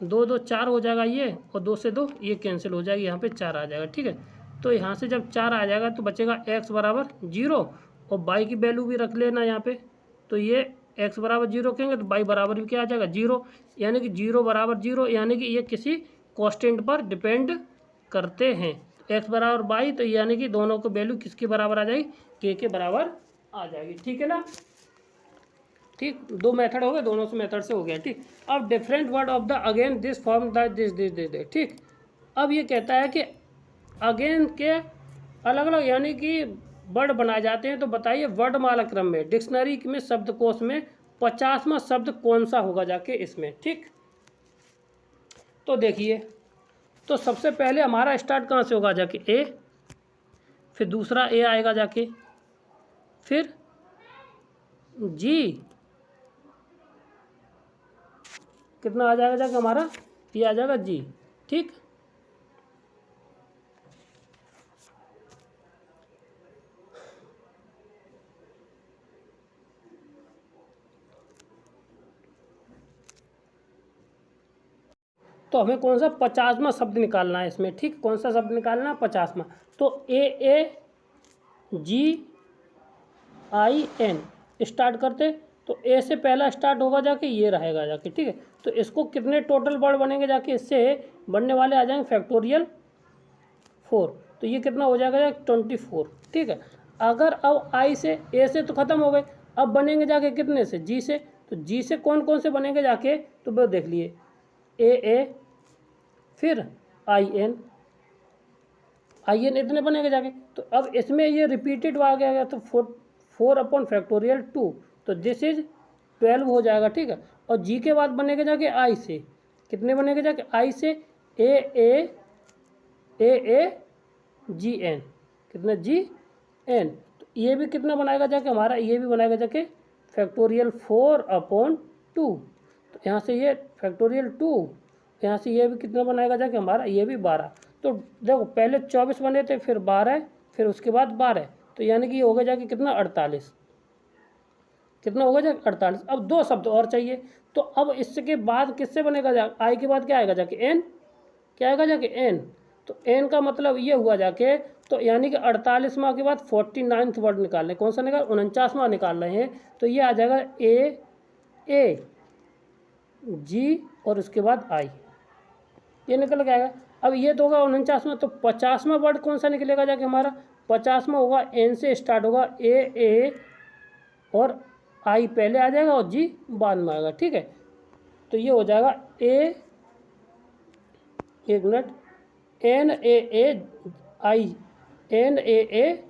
2 2 4 हो जाएगा ये, और 2 से 2 ये कैंसिल हो जाएगी, यहाँ पे 4 आ जाएगा। ठीक है, तो यहाँ से जब 4 आ जाएगा तो बचेगा x बराबर 0, और y की वैल्यू भी रख लेना यहाँ पे, तो ये x बराबर 0 कहेंगे तो y बराबर भी क्या आ जाएगा 0, यानी कि 0 बराबर 0, यानी कि ये किसी कांस्टेंट पर डिपेंड करते हैं। x बराबर y, तो यानी कि दोनों को वैल्यू किसके बराबर आ जाएगी, k के बराबर आ जाएगी। ठीक है ना, ठीक, 2 मेथड हो गए, दोनों से मेथड से हो गया। ठीक, अब different word of the again this form this. ठीक, अब ये कहता है कि अगेन के अलग अलग यानी कि वर्ड बनाए जाते हैं, तो बताइए वर्णमाला क्रम में डिक्शनरी में शब्दकोश में 50वां शब्द कौन सा होगा जाके इसमें। ठीक, तो देखिए, तो सबसे पहले हमारा स्टार्ट कहाँ से होगा जाके ए, फिर दूसरा ए आएगा जाके, फिर जी कितना आ जाएगा जाके हमारा, ये आ जाएगा जी। ठीक, तो हमें कौन सा 50वां शब्द निकालना है इसमें। ठीक, कौन सा शब्द निकालना है 50वां, तो ए जी आई एन स्टार्ट करते, तो ए से पहला स्टार्ट होगा जाके ये रहेगा जाके। ठीक है, तो इसको कितने टोटल वर्ड बनेंगे जाके, इससे बनने वाले आ जाएंगे फैक्टोरियल 4, तो ये कितना हो जाएगा 24। ठीक है, अगर अब आई से ए से तो ख़त्म हो गए, अब बनेंगे जाके कितने से, जी से, तो जी से कौन कौन से बनेंगे जाके, तो वो देख लिए ए फिर आई एन आई एन इतने बनेगा जाके। तो अब इसमें ये रिपीटेड आ गया तो 4/2, तो दिस इज 12 हो जाएगा, ठीक है। और जी के बाद बनेगा जाके आई से, कितने बनेगा जाके आई से ए जी एन, कितना जी एन। तो ये भी कितना बनाएगा जाके हमारा, ये भी बनाएगा जाके फैक्टोरियल 4/2। तो यहाँ से ये फैक्टोरियल 2, यहाँ से ये भी कितना बनाएगा जाके हमारा, ये भी 12। तो देखो पहले 24 बने थे, फिर 12, फिर उसके बाद 12, तो यानी कि ये होगा जाके कितना 48, कितना होगा जाके 48। अब दो शब्द और चाहिए, तो अब इसके बाद किससे बनेगा जाके, आई के बाद क्या आएगा जाके एन, क्या आएगा जाके एन। तो एन का मतलब ये हुआ जाके, तो यानी कि 48वां के बाद 49वां वर्ड निकाल रहे, कौन सा निकाल, 49वां निकाल रहे हैं। तो ये आ जाएगा ए जी और उसके बाद आई, ये निकल के आएगा। अब ये तो होगा 49वां, तो 50वां वर्ड कौन सा निकलेगा जाके हमारा, 50वां होगा एन से स्टार्ट होगा, ए और आई पहले आ जाएगा और जी बाद में आएगा, ठीक है। तो ये हो जाएगा एक minute, N A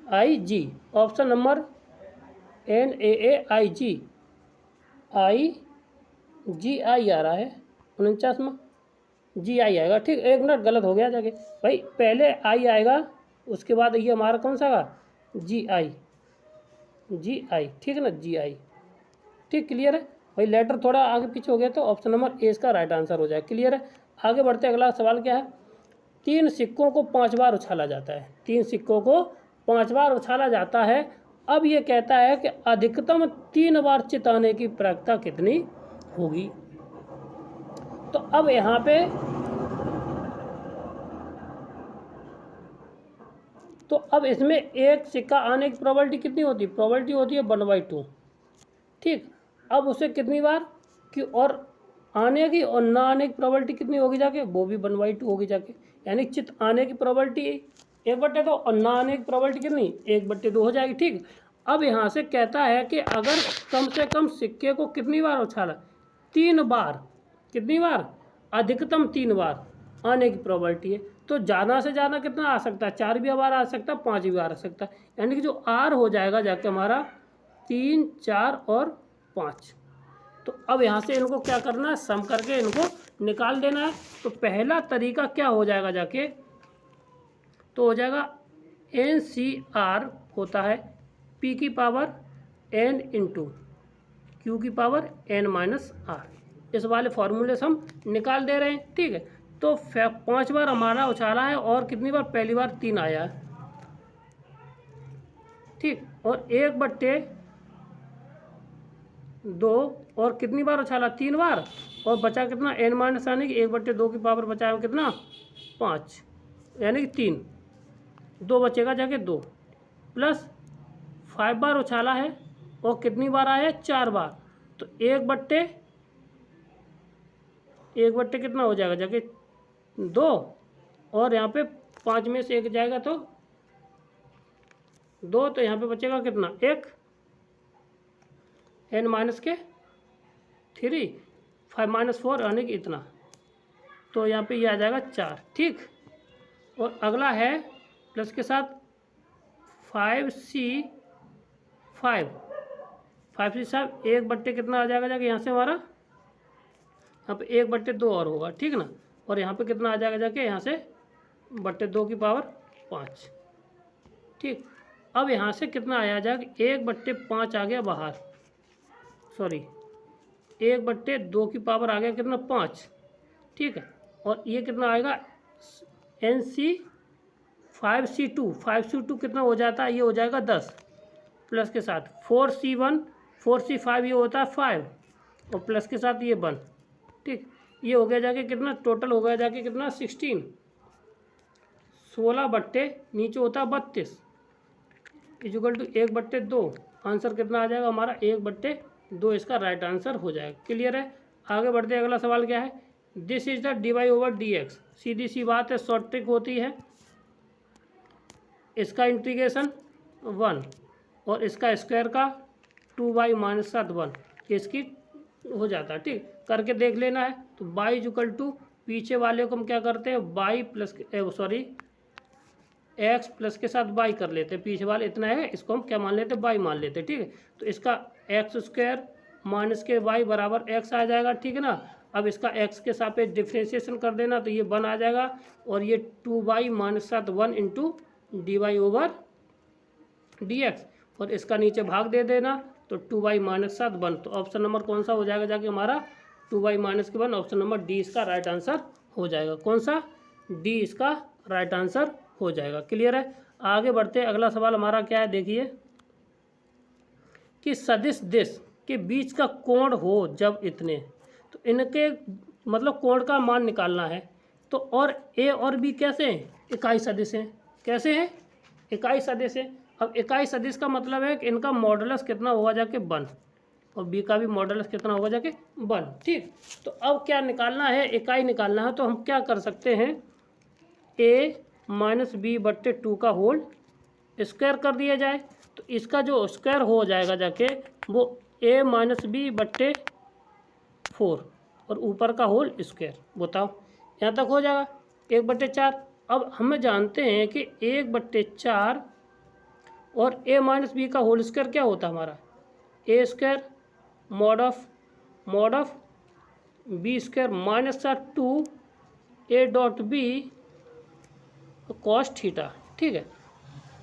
I G, option number NAAIG, I G I आ रहा है 49वां, जी आई आएगा, ठीक। एक मिनट गलत हो गया जाके भाई, पहले आई आएगा उसके बाद ये हमारा कौन सा आएगा, जी आई, ठीक है ना, जी आई, ठीक, क्लियर है भाई। लेटर थोड़ा आगे पीछे हो गया तो ऑप्शन नंबर ए इसका राइट आंसर हो जाए, क्लियर है। आगे बढ़ते अगला सवाल क्या है, 3 सिक्कों को 5 बार उछाला जाता है, 3 सिक्कों को 5 बार उछाला जाता है। अब ये कहता है कि अधिकतम 3 बार चिताने की प्रायिकता कितनी होगी। तो अब यहाँ पे तो अब इसमें एक सिक्का आने की प्रोबेबिलिटी कितनी होती है, प्रोबेबिलिटी होती है 1/2, ठीक। अब उसे कितनी बार कि और आने की और ना आने की प्रोबेबिलिटी कितनी होगी जाके, वो भी 1/2 होगी जाके, यानी चित आने की प्रोबेबिलिटी 1/2 और ना आने की प्रोबेबिलिटी कितनी 1/2 हो जाएगी, ठीक। अब यहाँ से कहता है कि अगर कम से कम सिक्के को कितनी बार उछाला, 3 बार, कितनी बार, अधिकतम 3 बार आने की प्रोबेबिलिटी है। तो ज़्यादा से ज़्यादा कितना आ सकता है, 4 भी बार आ सकता है, 5 भी बार आ सकता है, यानी कि जो आर हो जाएगा जाके हमारा 3, 4 और 5। तो अब यहाँ से इनको क्या करना है, सम करके इनको निकाल देना है। तो पहला तरीका क्या हो जाएगा जाके, तो हो जाएगा NCR होता है P की पावर N इंटू Q की पावर N-R, इस वाले फॉर्मूले से हम निकाल दे रहे हैं, ठीक है। तो 5 बार हमारा उछाला है और कितनी बार, पहली बार 3 आया है, ठीक। और 1/2 और कितनी बार उछाला, 3 बार, और बचा कितना N- यानी कि 1/2 की पावर बचा है कितना 5, यानी कि 3, 2 बचेगा जाके 2, प्लस 5 बार उछाला है और कितनी बार आया है 4 बार, तो 1/2 कितना हो जाएगा जाके 2, और यहाँ पे 5 में से 1 जाएगा तो 2, तो यहाँ पे बचेगा कितना 1, N-3, 5-4 यानी कि इतना, तो यहाँ पे ये आ जाएगा 4, ठीक। और अगला है प्लस के साथ 5C5 1/, कितना आ जाएगा जाके यहाँ से हमारा, यहाँ पे 1/2 और होगा, ठीक ना। और यहाँ पे कितना आ जाएगा जाके यहाँ से 2 की पावर 5, ठीक। अब यहाँ से कितना आया जाएगा, 1/5 आ गया बाहर, सॉरी 1/2 की पावर आ गया कितना 5, ठीक है। और ये कितना आएगा NC5C2 कितना हो जाता है, ये हो जाएगा 10, प्लस के साथ 4C1 4C5 ये होता है 5, और प्लस के साथ ये 1, ठीक। ये हो गया जाके कितना, टोटल हो गया जाके कितना 16, 16 नीचे होता है 32 इक्वल टू 1/2। आंसर कितना आ जाएगा हमारा 1/2, इसका राइट आंसर हो जाएगा, क्लियर है। आगे बढ़ते अगला सवाल क्या है, दिस इज द dy/dx, सीधी सी बात है, शॉर्ट ट्रिक होती है। इसका इंटीग्रेशन 1 और इसका स्क्वायर का 2y - 1, इसकी हो जाता है, ठीक। करके देख लेना है। तो y = पीछे वाले को हम क्या करते हैं y प्लस एक्स प्लस के साथ वाई कर लेते, पीछे वाले इतना है इसको हम क्या मान लेते, वाई मान लेते, ठीक है। तो इसका एक्स स्क्वायर माइनस के वाई बराबर एक्स आ जाएगा, ठीक है ना। अब इसका एक्स के सापेक्ष डिफ्रेंशिएशन कर देना तो ये 1 आ जाएगा, और ये 2y minus 7 1 into D Y over D X, और इसका नीचे भाग दे देना तो 2y माइनस 7 1। तो ऑप्शन नंबर कौन सा हो जाएगा जाके हमारा 2y माइनस के 1, ऑप्शन नंबर डी इसका राइट आंसर हो जाएगा। कौन सा, डी इसका राइट आंसर हो जाएगा। क्लियर है। आगे बढ़ते हैं, अगला सवाल हमारा क्या है, देखिए कि सदिश देश के बीच का कोण हो जब इतने, तो इनके मतलब कोण का मान निकालना है। तो और ए और बी कैसे हैं, इकाई सदिश हैं। कैसे हैं, इकाई सदिश हैं। अब इकाई सदिश का मतलब है कि इनका मॉडुलस कितना होगा जाके 1, और बी का भी मॉडुलस कितना होगा जाके 1, ठीक। तो अब क्या निकालना है, इकाई निकालना है। तो हम क्या कर सकते हैं, ए माइनस बी बट्टे 2 का होल स्क्वायर कर दिया जाए। तो इसका जो स्क्वायर हो जाएगा जाके वो ए माइनस बी बट्टे 4 और ऊपर का होल स्क्वायर। बताओ यहाँ तक हो जाएगा 1/4। अब हम जानते हैं कि 1/4 और ए माइनस बी का होल स्क्वायर क्या होता है हमारा, A square mod of B square minus 2 A dot B cos theta, ठीक है,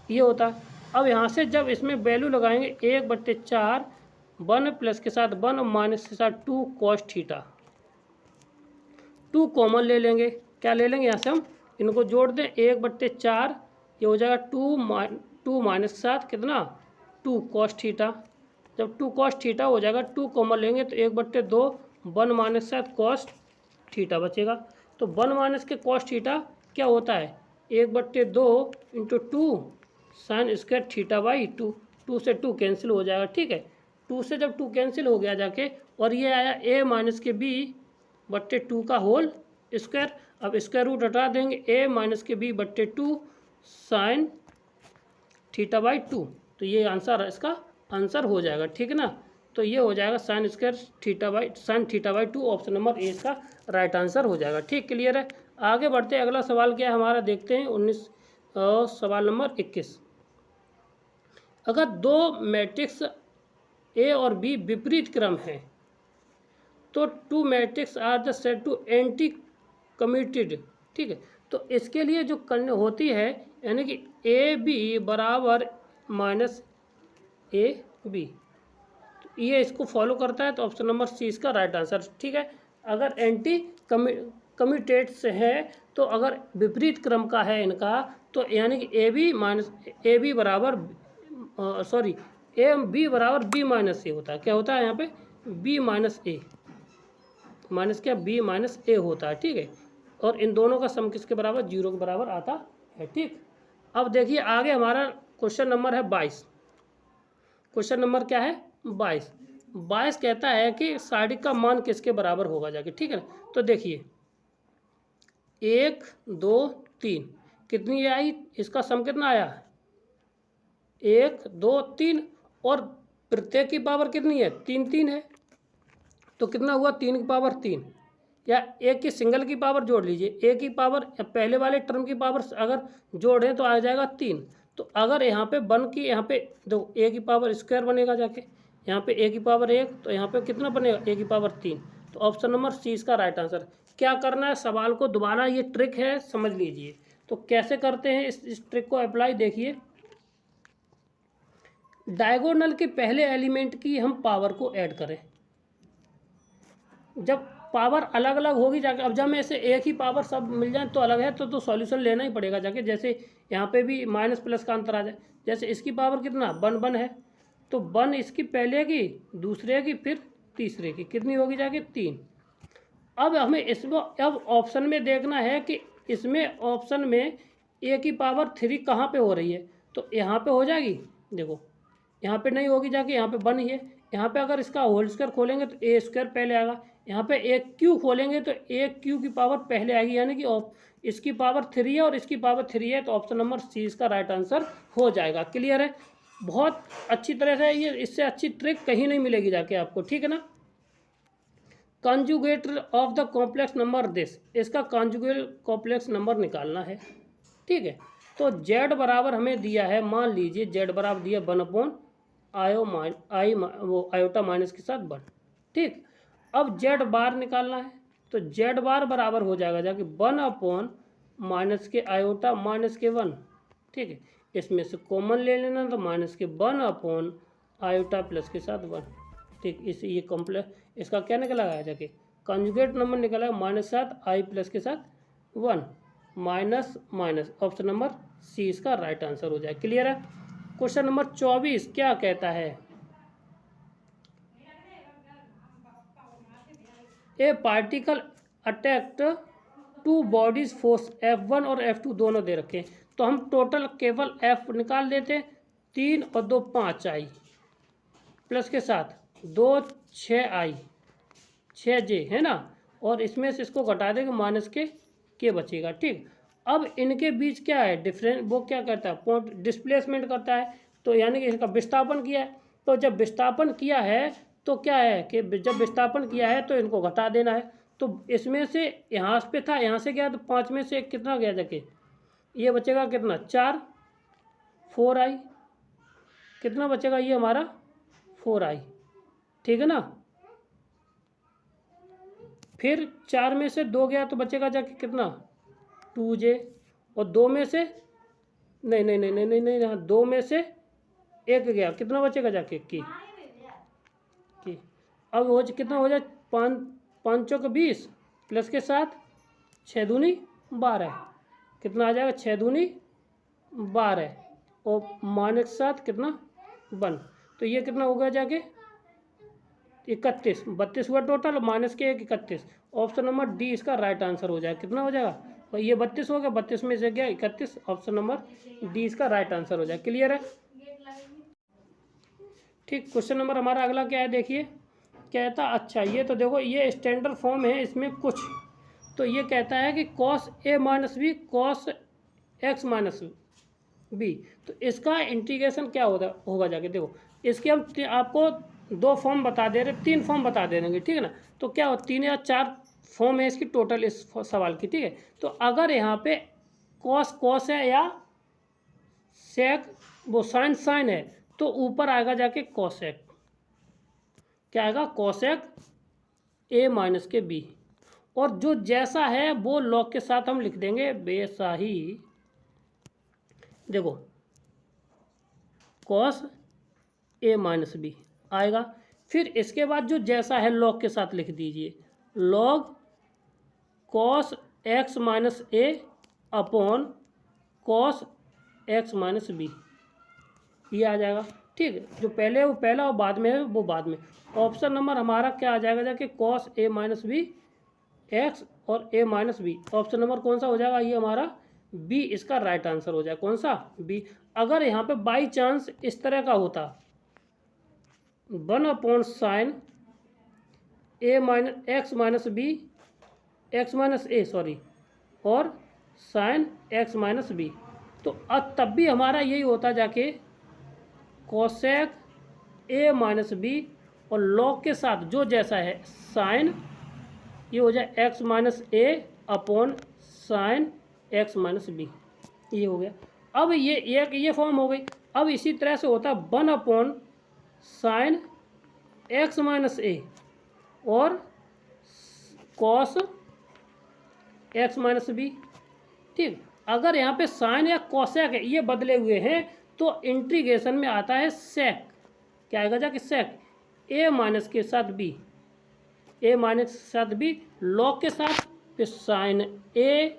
ये होता है। अब यहाँ से जब इसमें वैल्यू लगाएंगे 1/4 1 प्लस के साथ 1 माइनस के साथ 2 कॉस थीटा, 2 कॉमन ले लेंगे। क्या ले लेंगे, यहाँ से हम इनको जोड़ दें 1/4, ये हो जाएगा 2 माइनस के साथ कितना 2 कॉस थीटा। जब 2 कॉस थीटा हो जाएगा 2 कॉमन लेंगे तो 1/2 1 माइनस के साथ कॉस थीटा बचेगा। तो 1 माइनस के कॉस थीटा क्या होता है, 1/2 into 2 sine square theta by 2, 2 से 2 कैंसिल हो जाएगा, ठीक है। 2 से जब 2 कैंसिल हो गया जाके, और ये आया a माइनस के b बट्टे 2 का होल स्क्वायर। अब स्क्वायर रूट हटा देंगे, a माइनस के b बट्टे 2 साइन थीटा बाई 2। तो ये आंसर इसका आंसर हो जाएगा, ठीक है ना। तो ये हो जाएगा sine square sine theta by 2, option number A इसका राइट आंसर हो जाएगा, ठीक। क्लियर है। आगे बढ़ते हैं, अगला सवाल क्या है हमारा, देखते हैं 19 सवाल नंबर 21। अगर दो मैट्रिक्स ए और बी विपरीत क्रम है तो 2 matrix are the set to anti commuted, ठीक है। तो इसके लिए जो करनी होती है, यानी कि ए बी बराबर माइनस ए बी, तो ये इसको फॉलो करता है। तो ऑप्शन नंबर सी इसका राइट आंसर, ठीक है। अगर एंटी कम्यूटेट्स है तो अगर विपरीत क्रम का है इनका, तो यानी कि ए बी बराबर बी बराबर बी माइनस ए होता है। क्या होता है यहाँ पे, बी माइनस ए, माइनस क्या, बी माइनस ए होता है, ठीक है। और इन दोनों का सम किसके बराबर, 0 के बराबर आता है, ठीक। अब देखिए आगे हमारा क्वेश्चन नंबर है 22। क्वेश्चन नंबर क्या है, 22 कहता है कि साड़ी का मान किसके बराबर होगा जाके, ठीक है ना। तो देखिए 1 2 3 कितनी आई, इसका सम कितना आया, 1 2 3, और प्रत्येक की पावर कितनी है, 3 है। तो कितना हुआ, 3 की पावर 3, या एक की सिंगल की पावर जोड़ लीजिए, ए की पावर पहले वाले टर्म की पावर अगर जोड़ें तो आ जाएगा 3। तो अगर यहाँ पे 1 की, यहाँ पे दो ए की पावर स्क्वायर बनेगा जाके, यहाँ पे ए की पावर 1, तो यहाँ पे कितना बनेगा, ए की पावर 3। तो ऑप्शन नंबर सी इसका राइट आंसर। क्या करना है, सवाल को दोबारा, ये ट्रिक है समझ लीजिए। तो कैसे करते हैं इस ट्रिक को अप्लाई, देखिए डायगोनल के पहले एलिमेंट की हम पावर को ऐड करें। जब पावर अलग अलग होगी जाके, अब जब में से एक ही पावर सब मिल जाए तो अलग है, तो सॉल्यूशन लेना ही पड़ेगा जाके। जैसे यहाँ पे भी माइनस प्लस का अंतर आ जाए, जैसे इसकी पावर कितना 1 है, तो 1 इसकी पहले की, दूसरे की, फिर तीसरे की, कितनी होगी जाके 3। अब हमें इसमें अब ऑप्शन में देखना है कि इसमें ऑप्शन में ए की पावर 3 कहाँ पे हो रही है, तो यहाँ पे हो जाएगी, देखो यहाँ पे नहीं होगी जाके, यहाँ पे 1 ही है। यहाँ पे अगर इसका होल स्क्वायर खोलेंगे तो ए स्क्वायर पहले आएगा, यहाँ पे एक क्यू खोलेंगे तो एक क्यू की पावर पहले आएगी, यानी कि इसकी पावर 3 है और इसकी पावर 3 है। तो ऑप्शन नंबर सी इसका राइट आंसर हो जाएगा। क्लियर है, बहुत अच्छी तरह से, ये इससे अच्छी ट्रिक कहीं नहीं मिलेगी जाके आपको, ठीक है ना। Conjugate of the complex number this, इसका कॉन्जुगेट कॉम्प्लेक्स नंबर निकालना है, ठीक है। तो जेड बराबर हमें दिया है, मान लीजिए जेड बराबर दिया 1/आई वो आयोटा माइनस के साथ 1। ठीक, अब जेड बार निकालना है, तो जेड बार बराबर हो जाएगा जाके 1/ माइनस के आयोटा माइनस के 1। ठीक है, इसमें से कॉमन ले लेना, तो माइनस के 1/ आयोटा प्लस के साथ 1। ठीक, इस ये कॉम्प्लेक्स इसका क्या निकला है जाके कंजुगेट नंबर निकला है -7 आई प्लस के साथ 1 minus minus. Option number C इसका राइट आंसर हो जाए। क्लियर है। क्वेश्चन नंबर 24 क्या कहता है, ए particle attacked two bodies force F1 और F2 दोनों दे रखे हैं, तो हम टोटल केवल F निकाल देते हैं। 3 और 2 5 आई प्लस के साथ 2 6 आई 6 जे है ना, और इसमें से इसको घटा देंगे माइनस के बचेगा। ठीक, अब इनके बीच क्या है डिफरेंस, वो क्या करता है पॉइंट डिस्प्लेसमेंट करता है, तो यानी कि इसका विस्थापन किया है। तो जब विस्थापन किया है तो क्या है कि जब विस्थापन किया है तो इनको घटा देना है। तो इसमें से यहाँ पे था, यहाँ से गया तो 5 में से कितना गया जाके, ये बचेगा कितना 4 4 आई, कितना बचेगा ये हमारा 4 आई। ठीक है ना, फिर 4 में से 2 गया तो बचेगा जाके कितना 2 जे, और 2 में से नहीं नहीं नहीं नहीं नहीं नहीं हाँ 2 में से 1 गया, कितना बचेगा जाके की। अब हो कितना हो जाए 5 चौक 20 प्लस के साथ 6 दूनी 12, कितना आ जाएगा 6 दूनी 12 और माइनस के साथ कितना 1, तो ये कितना हो गया जाके 31 32 हुआ टोटल, माइनस के 1 31। ऑप्शन नंबर डी इसका राइट आंसर हो जाएगा। कितना हो जाएगा, और ये 32 हो गया, 32 में से गया 31, ऑप्शन नंबर डी इसका राइट आंसर हो जाएगा। क्लियर है। ठीक, क्वेश्चन नंबर हमारा अगला क्या है देखिए, कहता अच्छा ये तो देखो ये स्टैंडर्ड फॉर्म है इसमें कुछ, तो ये कहता है कि cos A minus B cos x minus B, तो इसका इंटीग्रेशन क्या होगा जाके देखो, इसके हम आपको 2 फॉर्म बता दे रहे, 3 फॉर्म बता दे देंगे। ठीक है ना, तो क्या हो 3 या 4 फॉर्म है इसकी टोटल इस सवाल की। ठीक है, तो अगर यहाँ पे cos है या sec वो sin है, तो ऊपर आएगा जाके cosec, क्या आएगा cosec A माइनस के बी, और जो जैसा है वो लॉग के साथ हम लिख देंगे वैसा ही। देखो cos A माइनस बी आएगा, फिर इसके बाद जो जैसा है लॉग के साथ लिख दीजिए, log cos x minus A upon cos x minus B, ये आ जाएगा। ठीक है, जो पहले वो पहला और बाद में है वो बाद में। ऑप्शन नंबर हमारा क्या आ जाएगा जाके cos A minus B X और A minus B, option number कौन सा हो जाएगा, ये हमारा बी इसका राइट आंसर हो जाएगा। कौन सा बी। अगर यहाँ पे बाई चांस इस तरह का होता 1/sin A minus X minus B X minus A sorry और sin x माइनस बी, तो अब तब भी हमारा यही होता जाके cosec A माइनस बी और log के साथ जो जैसा है sin, ये हो जाए x minus A upon sin x minus B, ये हो गया। अब ये फॉर्म हो गई। अब इसी तरह से होता है 1/sin x माइनस ए और cos x माइनस बी। ठीक, अगर यहाँ पे साइन या cosec है ये बदले हुए हैं, तो इंटीग्रेशन में आता है sec, क्या आएगा जाके sec A माइनस के साथ बी, A माइनस के साथ बी लॉग के साथ, फिर साइन A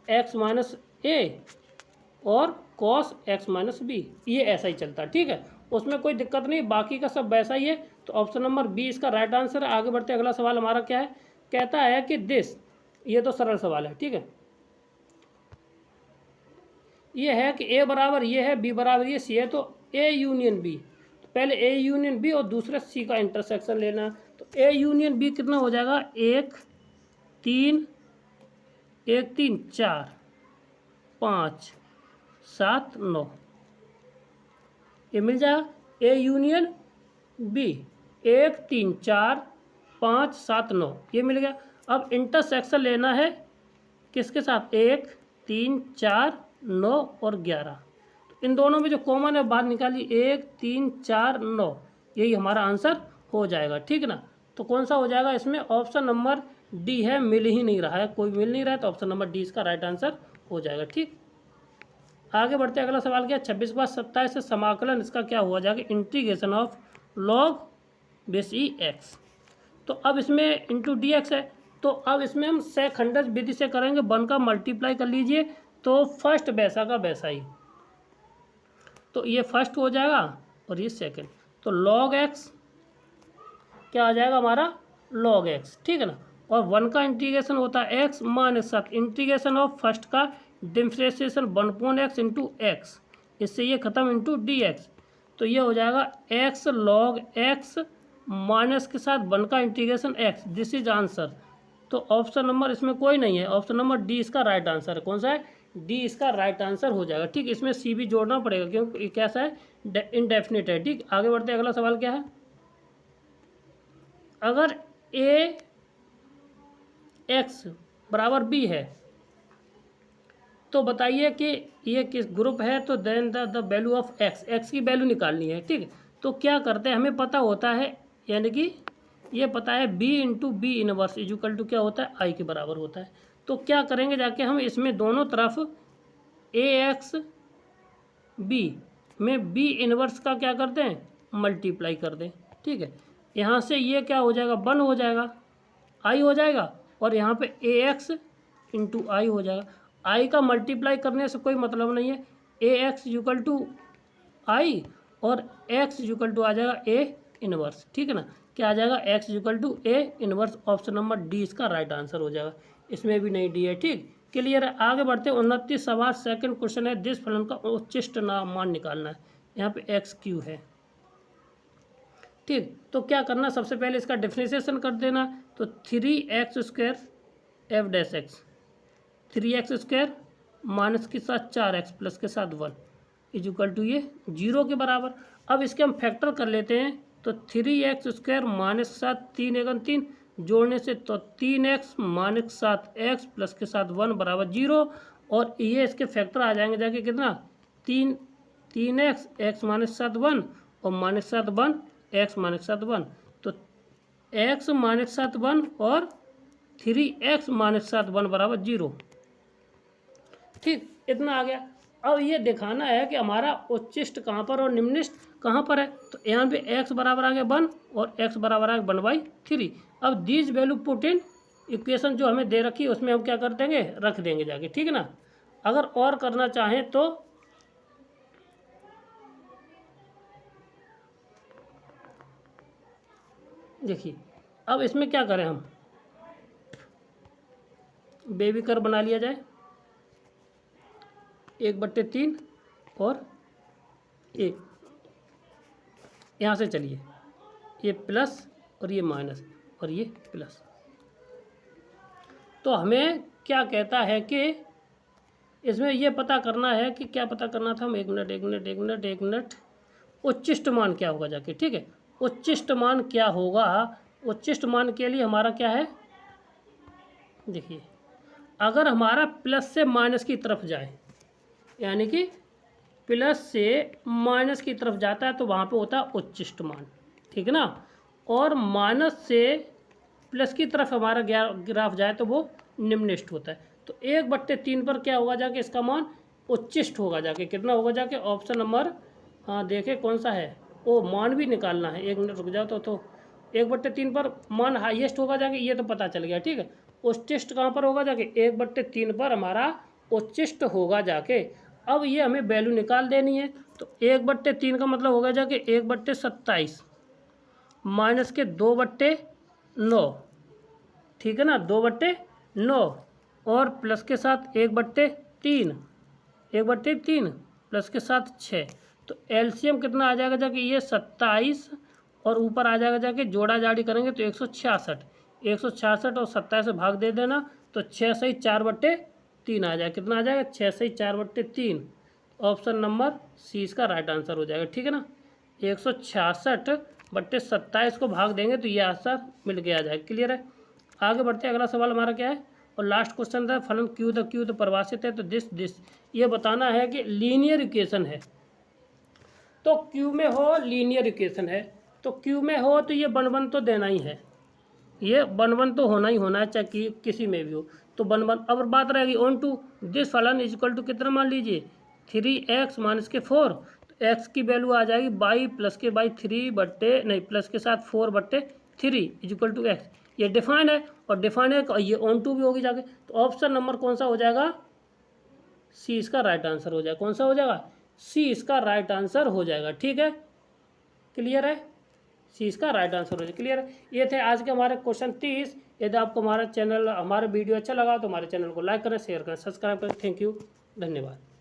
x माइनस ए और cos x माइनस बी, ये ऐसा ही चलता है। ठीक है, उसमें कोई दिक्कत नहीं, बाकी का सब वैसा ही है। तो ऑप्शन नंबर बी इसका राइट आंसर है। आगे बढ़ते अगला सवाल हमारा क्या है, कहता है कि दिस, ये तो सरल सवाल है। ठीक है, ये है कि ए बराबर ये है, बी बराबर ये सी है, तो ए यूनियन बी, तो पहले ए यूनियन बी और दूसरे सी का इंटरसेक्शन लेना। तो ए यूनियन बी कितना हो जाएगा 1 3 4 5 7 9, ये मिल जाएगा ए यूनियन बी 1 3 4 5 7 9, ये मिल गया। अब इंटरसेक्शन लेना है किसके साथ 1 3 4 9 और 11। तो इन दोनों में जो कॉमन है बाहर निकाली 1 3 4 9, यही हमारा आंसर हो जाएगा। ठीक ना, तो कौन सा हो जाएगा इसमें? ऑप्शन नंबर डी है, मिल ही नहीं रहा है, कोई मिल नहीं रहा है, तो ऑप्शन नंबर डी इसका राइट आंसर हो जाएगा। ठीक, आगे बढ़ते हैं। अगला सवाल क्या है? 26 के बाद 27 से समाकलन इसका क्या हुआ जाएगा? Integration of log base E x. तो अब इसमें इंटू डी एक्स है, तो अब इसमें हम सेखंडज विधि से करेंगे। 1 का मल्टीप्लाई कर लीजिए तो फर्स्ट वैसा का वैसा ही, तो ये फर्स्ट हो जाएगा और ये सेकंड, तो लॉग एक्स क्या आ जाएगा हमारा? Log x. ठीक है ना, और 1 का इंटीग्रेशन होता है x minus 7, integration of first का डिफ्रेंशिएशन 1/x इंटू एक्स, इससे ये खत्म इंटू डी एक्स, तो ये हो जाएगा एक्स लॉग एक्स माइनस के साथ 1 का integration x, this is answer. तो ऑप्शन नंबर इसमें कोई नहीं है, ऑप्शन नंबर डी इसका राइट आंसर है। कौन सा है? डी इसका राइट आंसर हो जाएगा। ठीक, इसमें सी भी जोड़ना पड़ेगा क्योंकि ये कैसा है? इनडेफिनिट है। ठीक, आगे बढ़ते हैं। अगला सवाल क्या है? अगर ए एक्स बराबर बी है तो बताइए कि ये किस ग्रुप है, तो then the value of X, X की वैल्यू निकालनी है। ठीक है, तो क्या करते हैं, हमें पता होता है, यानी कि ये पता है B into B inverse equal to क्या होता है? आई के बराबर होता है। तो क्या करेंगे जाके हम इसमें दोनों तरफ ए एक्स बी में बी इनवर्स का क्या करते हैं? मल्टीप्लाई कर दें। ठीक है, यहाँ से ये क्या हो जाएगा? 1 हो जाएगा, आई हो जाएगा, और यहाँ पे ए एक्स इंटू आई हो जाएगा। आई का मल्टीप्लाई करने से कोई मतलब नहीं है, ए एक्स इक्वल टू आई और एक्स इक्वल टू आ जाएगा ए इनवर्स। ठीक है ना, क्या आ जाएगा? X equal to A inverse. Option number D इसका राइट आंसर हो जाएगा, इसमें भी नहीं डी है। ठीक, क्लियर है। आगे बढ़ते हैं। 29 सवाल सेकंड क्वेश्चन है, जिस फलन का उच्चिष्ट मान निकालना है। यहाँ पे एक्स क्यू है। ठीक, तो क्या करना? सबसे पहले इसका डिफरेंशिएशन कर देना, तो 3x² F dash x, 3x² minus के साथ 4x प्लस के साथ 1 इक्वल टू ये 0 के बराबर। अब इसके हम फैक्टर कर लेते हैं, तो 3x² माइनस के साथ 3 एकम 3 जोड़ने से तो 3x माइनस के साथ x प्लस के साथ 1 बराबर 0, और ये इसके फैक्टर आ जाएंगे जाके कितना? 3x x माइनस के साथ 1 और माइनस के साथ 1 x माइनस के साथ 1, तो x माइनस के साथ 1 और 3x माइनस के साथ 1 बराबर 0। ठीक, इतना आ गया। अब ये दिखाना है कि हमारा उच्चिष्ट कहाँ पर और निम्निष्ट कहाँ पर है। तो यहाँ पे x बराबर आ गया 1 और x बराबर आ गया 1/3। अब these value put in equation जो हमें दे रखी है उसमें हम क्या कर देंगे? रख देंगे जाके। ठीक है ना, अगर और करना चाहें तो देखिए, अब इसमें क्या करें हम? बेबी कर्व बना लिया जाए, 1/3 और 1, यहाँ से चलिए, ये प्लस और ये माइनस और ये प्लस। तो हमें क्या कहता है कि इसमें ये पता करना है कि क्या पता करना था हम? एक मिनट, उच्चिष्ट मान क्या होगा जाके। ठीक है, उच्चिष्ट मान क्या होगा? उच्चिष्ट मान के लिए हमारा क्या है? देखिए, अगर हमारा प्लस से माइनस की तरफ जाए, यानी कि प्लस से माइनस की तरफ जाता है तो वहाँ पे होता है उच्चिष्ट मान। ठीक है ना, और माइनस से प्लस की तरफ हमारा ग्राफ जाए तो वो निम्निष्ट होता है। तो 1/3 पर क्या होगा जाके? इसका मान उच्चिष्ट होगा जाके। कितना होगा जाके? ऑप्शन नंबर, हाँ देखें कौन सा है, वो मान भी निकालना है। 1 मिनट रुक जाओ। तो 1/3 पर मान हाईएस्ट होगा जाके, ये तो पता चल गया। ठीक है, उच्चिष्ट कहाँ पर होगा जाके? 1/3 पर हमारा उच्चिष्ट होगा जाके। अब ये हमें वैल्यू निकाल देनी है, तो 1/3 का मतलब होगा जाके 1/27 माइनस के 2/9। ठीक है ना, 2/9 और प्लस के साथ 1/3, 1/3 प्लस के साथ 6, तो एलसीएम कितना आ जाएगा जाके? ये 27 और ऊपर आ जाएगा जाके, जोड़ा जाड़ी करेंगे तो 166, 166 और 27 से भाग दे देना, तो 6 सही 4/3 आ जाएगा। कितना आ जाएगा? 6 सही 4/3। ऑप्शन नंबर सी इसका राइट आंसर हो जाएगा। ठीक है ना, 166/27 को भाग देंगे तो ये आंसर मिल के आ जाएगा। क्लियर है। आगे बढ़ते हैं। अगला सवाल हमारा क्या है? और लास्ट क्वेश्चन था फलन क्यू द परिभाषित है, तो दिस ये बताना है कि लीनियर इक्वेशन है, तो क्यू में हो लीनियर इक्वेशन है, तो क्यू में हो तो ये 1 तो देना ही है, ये 1 तो होना ही होना है, चाहे किसी में भी हो, तो 1। अब बात रहेगी ऑन टू दिस फलन इज इक्वल टू कितना मान लीजिए 3x माइनस के 4, तो x की वैल्यू आ जाएगी बाई प्लस के बाई 3 बट्टे नहीं प्लस के साथ 4/3 इज इक्वल टू x। ये डिफाइन है और डिफाइन है, ये ऑन टू भी होगी जाके, तो ऑप्शन नंबर कौन सा हो जाएगा, सी इसका राइट आंसर हो जाएगा। कौन सा हो जाएगा, सी इसका राइट आंसर हो जाएगा। ठीक है, क्लियर है, सी इसका राइट आंसर हो जाएगा। क्लियर है, ये थे आज के हमारे क्वेश्चन 30। यदि आपको हमारा वीडियो अच्छा लगा तो हमारे चैनल को लाइक करें, शेयर करें, सब्सक्राइब करें। थैंक यू, धन्यवाद।